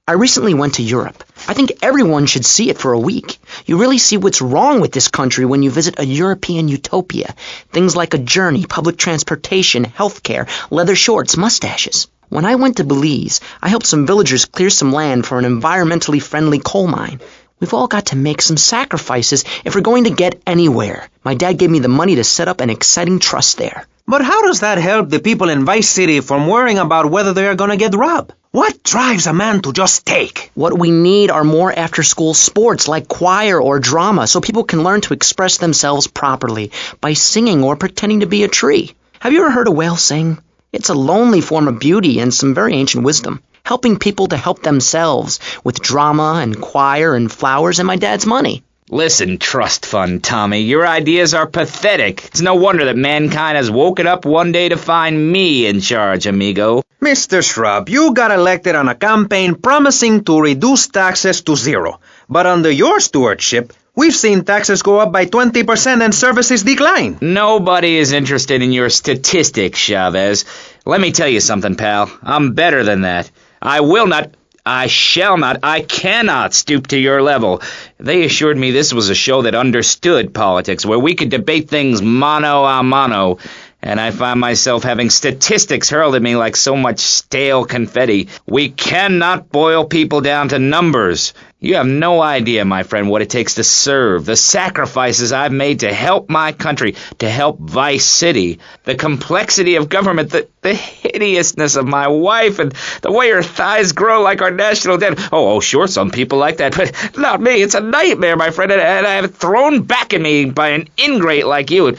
I recently went to Europe. I think everyone should see it for a week. You really see what's wrong with this country when you visit a European utopia. Things like a journey, public transportation, healthcare, leather shorts, mustaches. When I went to Belize, I helped some villagers clear some land for an environmentally friendly coal mine. We've all got to make some sacrifices if we're going to get anywhere. My dad gave me the money to set up an exciting trust there. But how does that help the people in Vice City from worrying about whether they are going to get robbed? What drives a man to just take? What we need are more after-school sports like choir or drama so people can learn to express themselves properly by singing or pretending to be a tree. Have you ever heard a whale sing? It's a lonely form of beauty and some very ancient wisdom, helping people to help themselves with drama and choir and flowers and my dad's money. Listen, trust fund Tommy, your ideas are pathetic. It's no wonder that mankind has woken up one day to find me in charge, amigo. Mr. Shrub, you got elected on a campaign promising to reduce taxes to zero. But under your stewardship, we've seen taxes go up by 20% and services decline. Nobody is interested in your statistics, Chavez. Let me tell you something, pal. I'm better than that. I shall not, I cannot stoop to your level. They assured me this was a show that understood politics, where we could debate things mano a mano, and I find myself having statistics hurled at me like so much stale confetti. We cannot boil people down to numbers. You have no idea, my friend, what it takes to serve, the sacrifices I've made to help my country, to help Vice City, the complexity of government, the hideousness of my wife, and the way her thighs grow like our national debt. Oh, sure, some people like that, but not me. It's a nightmare, my friend, and I have it thrown back at me by an ingrate like you.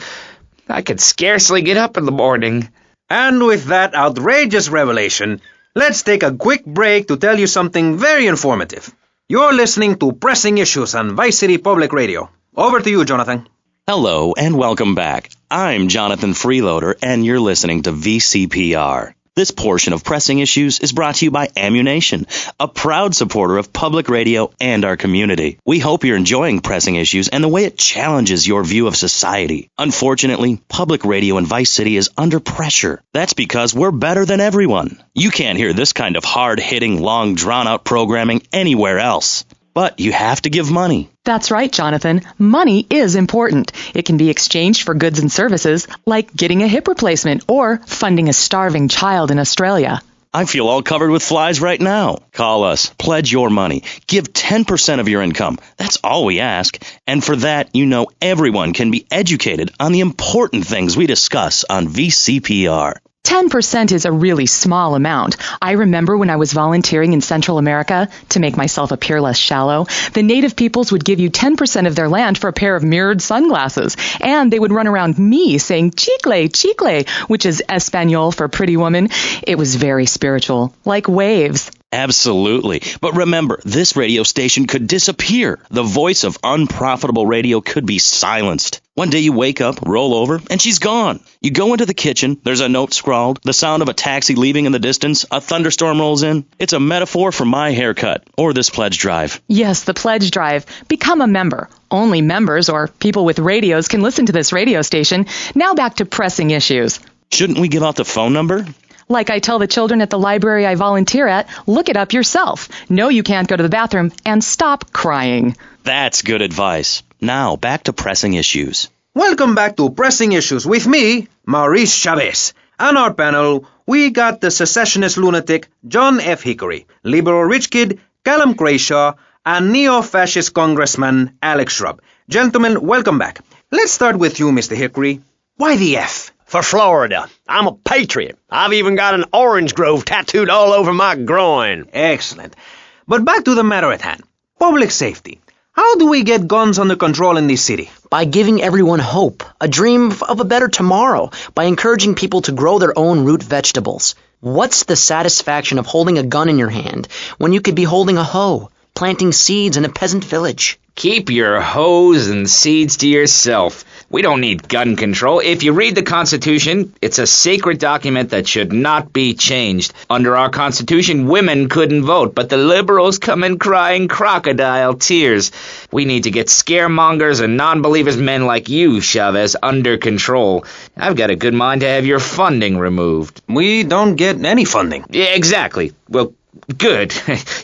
I could scarcely get up in the morning. And with that outrageous revelation, let's take a quick break to tell you something very informative. You're listening to Pressing Issues on Vice City Public Radio. Over to you, Jonathan. Hello and welcome back. I'm Jonathan Freeloader and you're listening to VCPR. This portion of Pressing Issues is brought to you by Ammunition, a proud supporter of public radio and our community. We hope you're enjoying Pressing Issues and the way it challenges your view of society. Unfortunately, public radio in Vice City is under pressure. That's because we're better than everyone. You can't hear this kind of hard-hitting, long, drawn-out programming anywhere else. But you have to give money. That's right, Jonathan. Money is important. It can be exchanged for goods and services, like getting a hip replacement or funding a starving child in Australia. I feel all covered with flies right now. Call us, pledge your money, give 10% of your income. That's all we ask. And for that, you know everyone can be educated on the important things we discuss on VCPR. 10% is a really small amount. I remember when I was volunteering in Central America, to make myself appear less shallow, the native peoples would give you 10% of their land for a pair of mirrored sunglasses. And they would run around me saying, chicle, chicle, which is Espanol for pretty woman. It was very spiritual, like waves. Absolutely. But remember, this radio station could disappear. The voice of unprofitable radio could be silenced. One day you wake up, roll over, and she's gone. You go into the kitchen, there's a note scrawled, the sound of a taxi leaving in the distance, a thunderstorm rolls in. It's a metaphor for my haircut, or this pledge drive. Yes, the pledge drive. Become a member. Only members or people with radios can listen to this radio station. Now back to Pressing Issues. Shouldn't we give out the phone number? Like I tell the children at the library I volunteer at, look it up yourself. No, you can't go to the bathroom, and stop crying. That's good advice. Now, back to Pressing Issues. Welcome back to Pressing Issues with me, Maurice Chavez. On our panel, we got the secessionist lunatic John F. Hickory, liberal rich kid Callum Crashaw, and neo-fascist Congressman Alex Shrub. Gentlemen, welcome back. Let's start with you, Mr. Hickory. Why the F? For Florida. I'm a patriot. I've even got an orange grove tattooed all over my groin. Excellent. But back to the matter at hand. Public safety. How do we get guns under control in this city? By giving everyone hope, a dream of a better tomorrow, by encouraging people to grow their own root vegetables. What's the satisfaction of holding a gun in your hand when you could be holding a hoe, planting seeds in a peasant village? Keep your hoes and seeds to yourself. We don't need gun control. If you read the Constitution, it's a sacred document that should not be changed. Under our Constitution, women couldn't vote, but the liberals come in crying crocodile tears. We need to get scaremongers and non-believers, men like you, Chavez, under control. I've got a good mind to have your funding removed. We don't get any funding. Yeah, exactly. Well, good.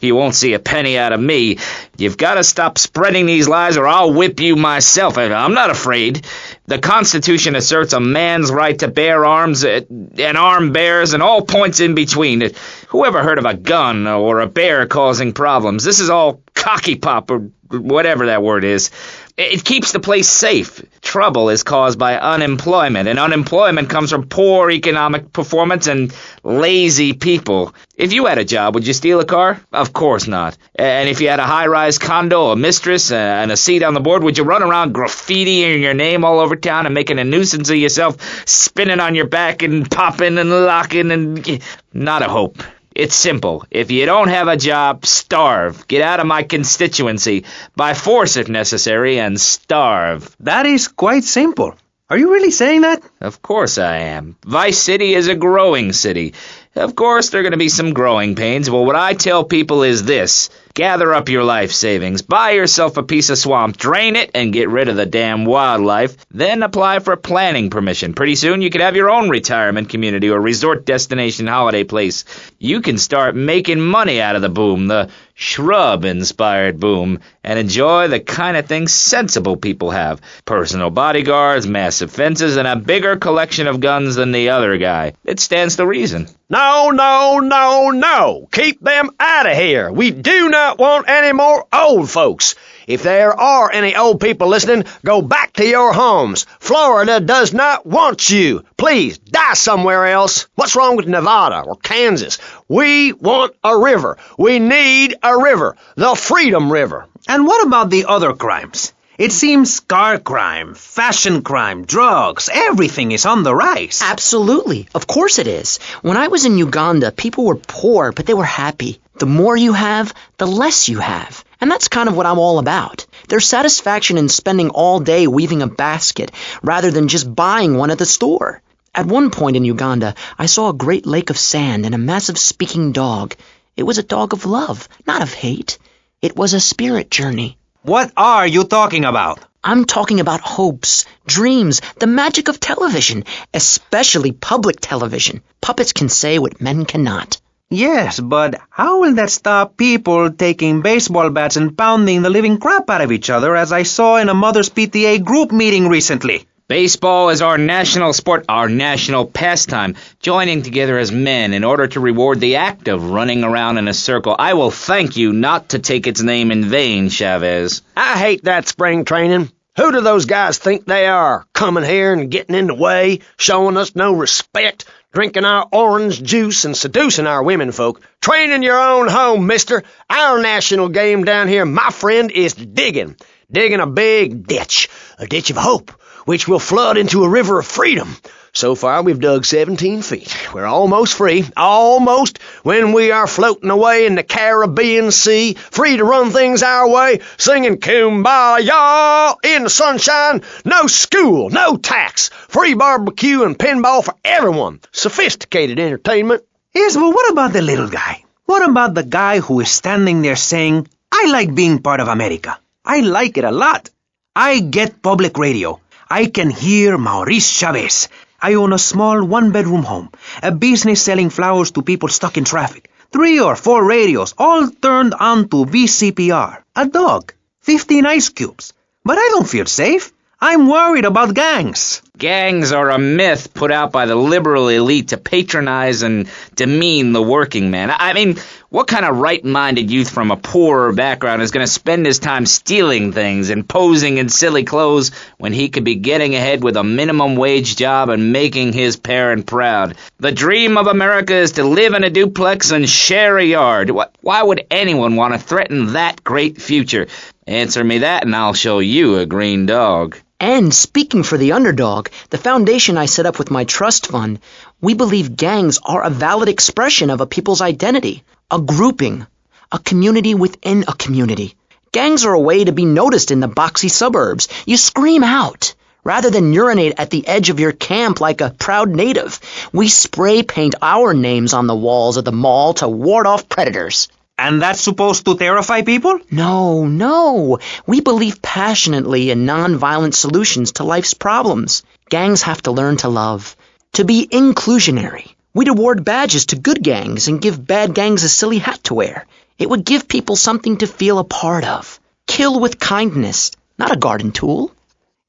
You won't see a penny out of me. You've got to stop spreading these lies or I'll whip you myself. I'm not afraid. The Constitution asserts a man's right to bear arms and arm bears and all points in between. Who ever heard of a gun or a bear causing problems? This is all cocky pop or whatever that word is. It keeps the place safe. Trouble is caused by unemployment, and unemployment comes from poor economic performance and lazy people. If you had a job, would you steal a car? Of course not. And if you had a high-rise condo, a mistress, and a seat on the board, would you run around graffitiing your name all over town and making a nuisance of yourself, spinning on your back and popping and locking and... Not a hope. It's simple. If you don't have a job, starve. Get out of my constituency. By force if necessary, and starve. That is quite simple. Are you really saying that? Of course I am. Vice City is a growing city. Of course there are going to be some growing pains. Well, what I tell people is this. Gather up your life savings. Buy yourself a piece of swamp. Drain it and get rid of the damn wildlife. Then apply for planning permission. Pretty soon you could have your own retirement community or resort destination holiday place. You can start making money out of the boom, the shrub-inspired boom, and enjoy the kind of things sensible people have. Personal bodyguards, massive fences, and a bigger collection of guns than the other guy. It stands to reason. No, no, no, no. Keep them out of here. We do not want any more old folks. If there are any old people listening, go back to your homes. Florida does not want you. Please, die somewhere else. What's wrong with Nevada or Kansas? We want a river. We need a river. The Freedom River. And what about the other crimes? It seems car crime, fashion crime, drugs, everything is on the rise. Absolutely. Of course it is. When I was in Uganda, people were poor, but they were happy. The more you have, the less you have. And that's kind of what I'm all about. There's satisfaction in spending all day weaving a basket rather than just buying one at the store. At one point in Uganda, I saw a great lake of sand and a massive speaking dog. It was a dog of love, not of hate. It was a spirit journey. What are you talking about? I'm talking about hopes, dreams, the magic of television, especially public television. Puppets can say what men cannot. Yes, but how will that stop people taking baseball bats and pounding the living crap out of each other, as I saw in a Mother's PTA group meeting recently? Baseball is our national sport, our national pastime, joining together as men in order to reward the act of running around in a circle. I will thank you not to take its name in vain, Chavez. I hate that spring training. Who do those guys think they are? Coming here and getting in the way, showing us no respect, drinking our orange juice and seducing our women folk. Train in your own home, mister. Our national game down here, my friend, is digging. Digging a big ditch. A ditch of hope, which will flood into a river of freedom. So far, we've dug 17 feet. We're almost free. Almost. When we are floating away in the Caribbean Sea, free to run things our way, singing Kumbaya in the sunshine. No school, no tax. Free barbecue and pinball for everyone. Sophisticated entertainment. Yes, but what about the little guy? What about the guy who is standing there saying, I like being part of America. I like it a lot. I get public radio. I can hear Maurice Chavez. I own a small one-bedroom home, a business selling flowers to people stuck in traffic, 3 or 4 radios, all turned on to VCPR, a dog, 15 ice cubes. But I don't feel safe. I'm worried about gangs. Gangs are a myth put out by the liberal elite to patronize and demean the working man. I mean, what kind of right-minded youth from a poorer background is going to spend his time stealing things and posing in silly clothes when he could be getting ahead with a minimum wage job and making his parent proud? The dream of America is to live in a duplex and share a yard. Why would anyone want to threaten that great future? Answer me that and I'll show you a green dog. And speaking for the underdog, the foundation I set up with my trust fund, we believe gangs are a valid expression of a people's identity, a grouping, a community within a community. Gangs are a way to be noticed in the boxy suburbs. You scream out. Rather than urinate at the edge of your camp like a proud native, we spray paint our names on the walls of the mall to ward off predators. And that's supposed to terrify people? No. We believe passionately in non-violent solutions to life's problems. Gangs have to learn to love, to be inclusionary. We'd award badges to good gangs and give bad gangs a silly hat to wear. It would give people something to feel a part of. Kill with kindness, not a garden tool.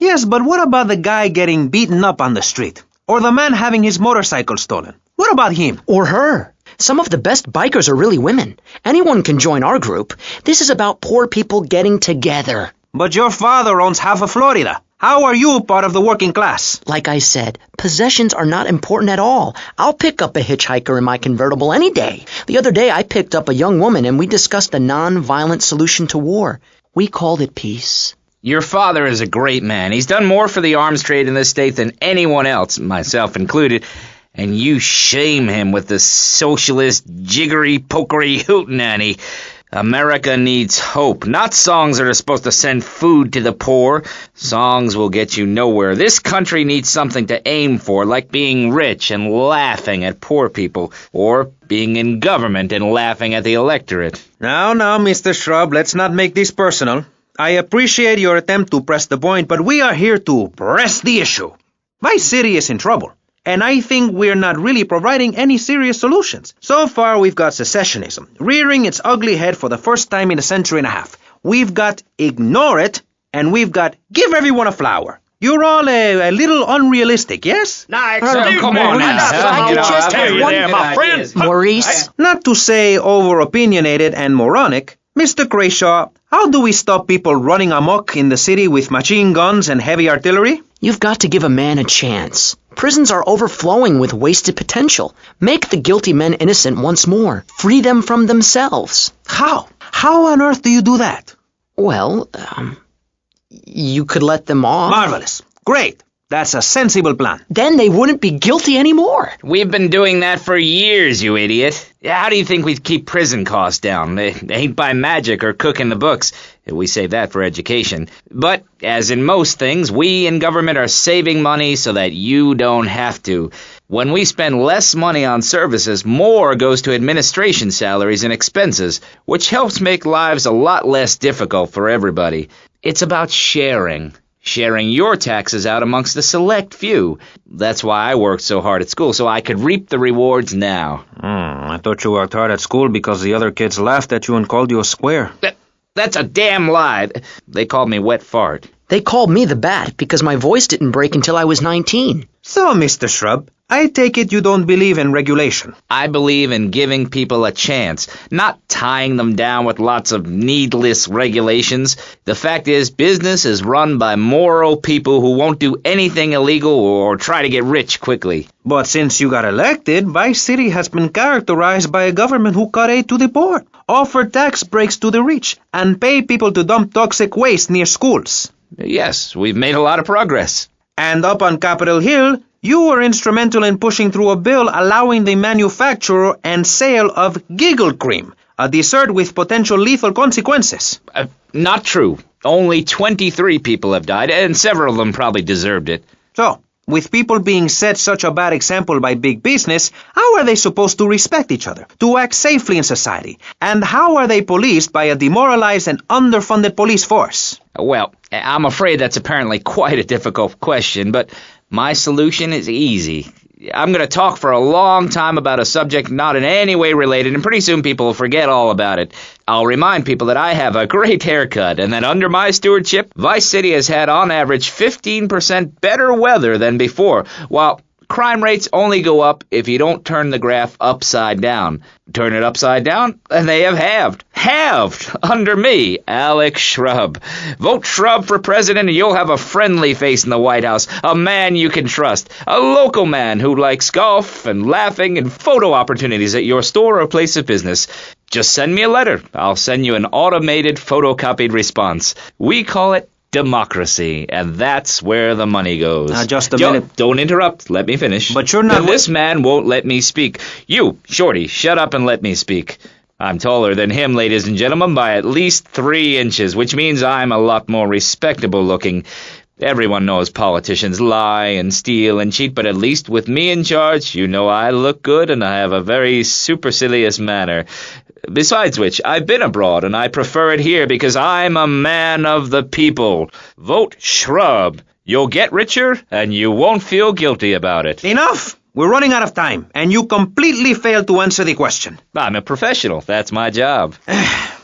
Yes, but what about the guy getting beaten up on the street? Or the man having his motorcycle stolen? What about him? Or her. Some of the best bikers are really women. Anyone can join our group. This is about poor people getting together. But your father owns half of Florida. How are you part of the working class? Like I said, possessions are not important at all. I'll pick up a hitchhiker in my convertible any day. The other day I picked up a young woman and we discussed a non-violent solution to war. We called it peace. Your father is a great man. He's done more for the arms trade in this state than anyone else, myself included. And you shame him with this socialist, jiggery-pokery hootenanny. America needs hope, not songs that are supposed to send food to the poor. Songs will get you nowhere. This country needs something to aim for, like being rich and laughing at poor people, or being in government and laughing at the electorate. Now, Mr. Shrub, let's not make this personal. I appreciate your attempt to press the point, but we are here to press the issue. Vice City is in trouble. And I think we're not really providing any serious solutions. So far, we've got secessionism, rearing its ugly head for the first time in a century and a half. We've got ignore it, and we've got give everyone a flower. You're all a little unrealistic, yes? Come on now. Maurice? Not to say over-opinionated and moronic, Mr. Crashaw, how do we stop people running amok in the city with machine guns and heavy artillery? You've got to give a man a chance. Prisons are overflowing with wasted potential. Make the guilty men innocent once more. Free them from themselves. How? How on earth do you do that? Well, you could let them off. Marvelous. Great. That's a sensible plan. Then they wouldn't be guilty anymore. We've been doing that for years, you idiot. How do you think we'd keep prison costs down? They ain't by magic or cooking the books. We save that for education. But, as in most things, we in government are saving money so that you don't have to. When we spend less money on services, more goes to administration salaries and expenses, which helps make lives a lot less difficult for everybody. It's about sharing. Sharing your taxes out amongst the select few. That's why I worked so hard at school, so I could reap the rewards now. I thought you worked hard at school because the other kids laughed at you and called you a square. That's a damn lie. They called me wet fart. They called me the Bat because my voice didn't break until I was 19. So, Mr. Shrub, I take it you don't believe in regulation. I believe in giving people a chance, not tying them down with lots of needless regulations. The fact is, business is run by moral people who won't do anything illegal or try to get rich quickly. But since you got elected, Vice City has been characterized by a government who cut aid to the poor, offered tax breaks to the rich, and pay people to dump toxic waste near schools. Yes, we've made a lot of progress. And up on Capitol Hill, you were instrumental in pushing through a bill allowing the manufacture and sale of giggle cream, a dessert with potential lethal consequences. Not true. Only 23 people have died, and several of them probably deserved it. So, with people being set such a bad example by big business, how are they supposed to respect each other, to act safely in society? And how are they policed by a demoralized and underfunded police force? Well, I'm afraid that's apparently quite a difficult question, but my solution is easy. I'm going to talk for a long time about a subject not in any way related, and pretty soon people will forget all about it. I'll remind people that I have a great haircut, and that under my stewardship, Vice City has had on average 15% better weather than before, while crime rates only go up if you don't turn the graph upside down. Turn it upside down, and they have halved. Halved! Under me, Alex Shrub. Vote Shrub for president and you'll have a friendly face in the White House. A man you can trust. A local man who likes golf and laughing and photo opportunities at your store or place of business. Just send me a letter. I'll send you an automated photocopied response. We call it democracy, and that's where the money goes. Now, just a minute. Don't interrupt. Let me finish. But you're not... And this man won't let me speak. You, Shorty, shut up and let me speak. I'm taller than him, ladies and gentlemen, by at least 3 inches, which means I'm a lot more respectable looking. Everyone knows politicians lie and steal and cheat, but at least with me in charge, you know I look good and I have a very supercilious manner. Besides which, I've been abroad and I prefer it here because I'm a man of the people. Vote shrub. You'll get richer and you won't feel guilty about it. Enough! We're running out of time, and you completely failed to answer the question. I'm a professional. That's my job.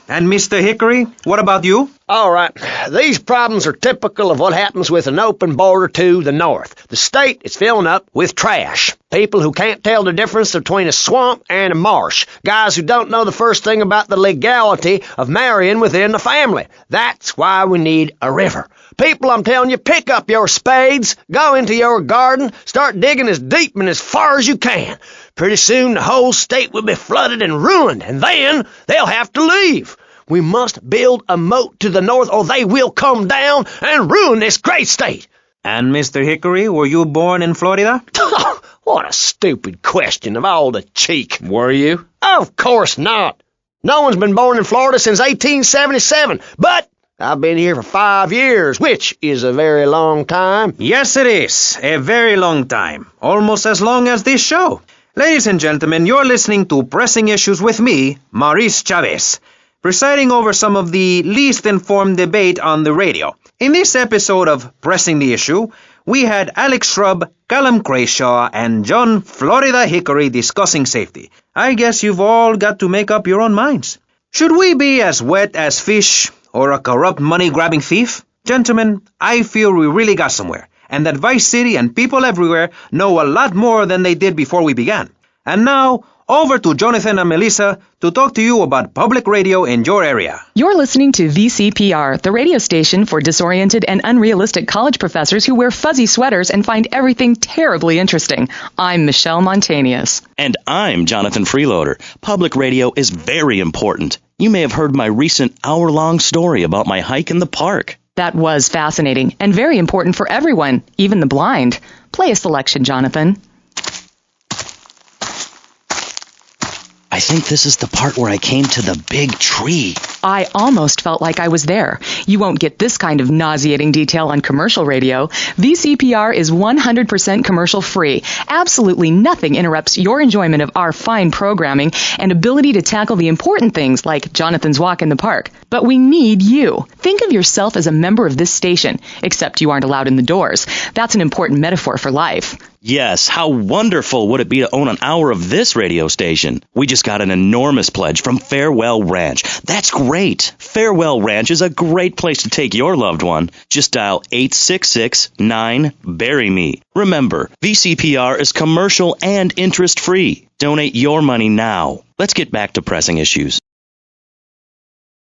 And Mr. Hickory, what about you? All right, these problems are typical of what happens with an open border to the north. The state is filling up with trash. People who can't tell the difference between a swamp and a marsh. Guys who don't know the first thing about the legality of marrying within the family. That's why we need a river. People, I'm telling you, pick up your spades, go into your garden, start digging as deep and as far as you can. Pretty soon the whole state will be flooded and ruined, and then they'll have to leave. We must build a moat to the north or they will come down and ruin this great state. And Mr. Hickory, were you born in Florida? What a stupid question of all the cheek. Were you? Of course not. No one's been born in Florida since 1877, but I've been here for 5 years, which is a very long time. Yes, it is. A very long time. Almost as long as this show. Ladies and gentlemen, you're listening to Pressing Issues with me, Maurice Chavez, presiding over some of the least informed debate on the radio. In this episode of Pressing the Issue, we had Alex Shrub, Callum Crayshaw, and John Florida Hickory discussing safety. I guess you've all got to make up your own minds. Should we be as wet as fish or a corrupt money-grabbing thief? Gentlemen, I feel we really got somewhere, and that Vice City and people everywhere know a lot more than they did before we began. And now, over to Jonathan and Melissa to talk to you about public radio in your area. You're listening to VCPR, the radio station for disoriented and unrealistic college professors who wear fuzzy sweaters and find everything terribly interesting. I'm Michelle Montanius. And I'm Jonathan Freeloader. Public radio is very important. You may have heard my recent hour-long story about my hike in the park. That was fascinating and very important for everyone, even the blind. Play a selection, Jonathan. I think this is the part where I came to the big tree. I almost felt like I was there. You won't get this kind of nauseating detail on commercial radio. VCPR is 100% commercial free. Absolutely nothing interrupts your enjoyment of our fine programming and ability to tackle the important things like Jonathan's walk in the park. But we need you. Think of yourself as a member of this station, except you aren't allowed in the doors. That's an important metaphor for life. Yes, how wonderful would it be to own an hour of this radio station? We just got an enormous pledge from Farewell Ranch. That's great. Farewell Ranch is a great place to take your loved one. Just dial 866-9-BURY-ME. Remember, VCPR is commercial and interest-free. Donate your money now. Let's get back to pressing issues.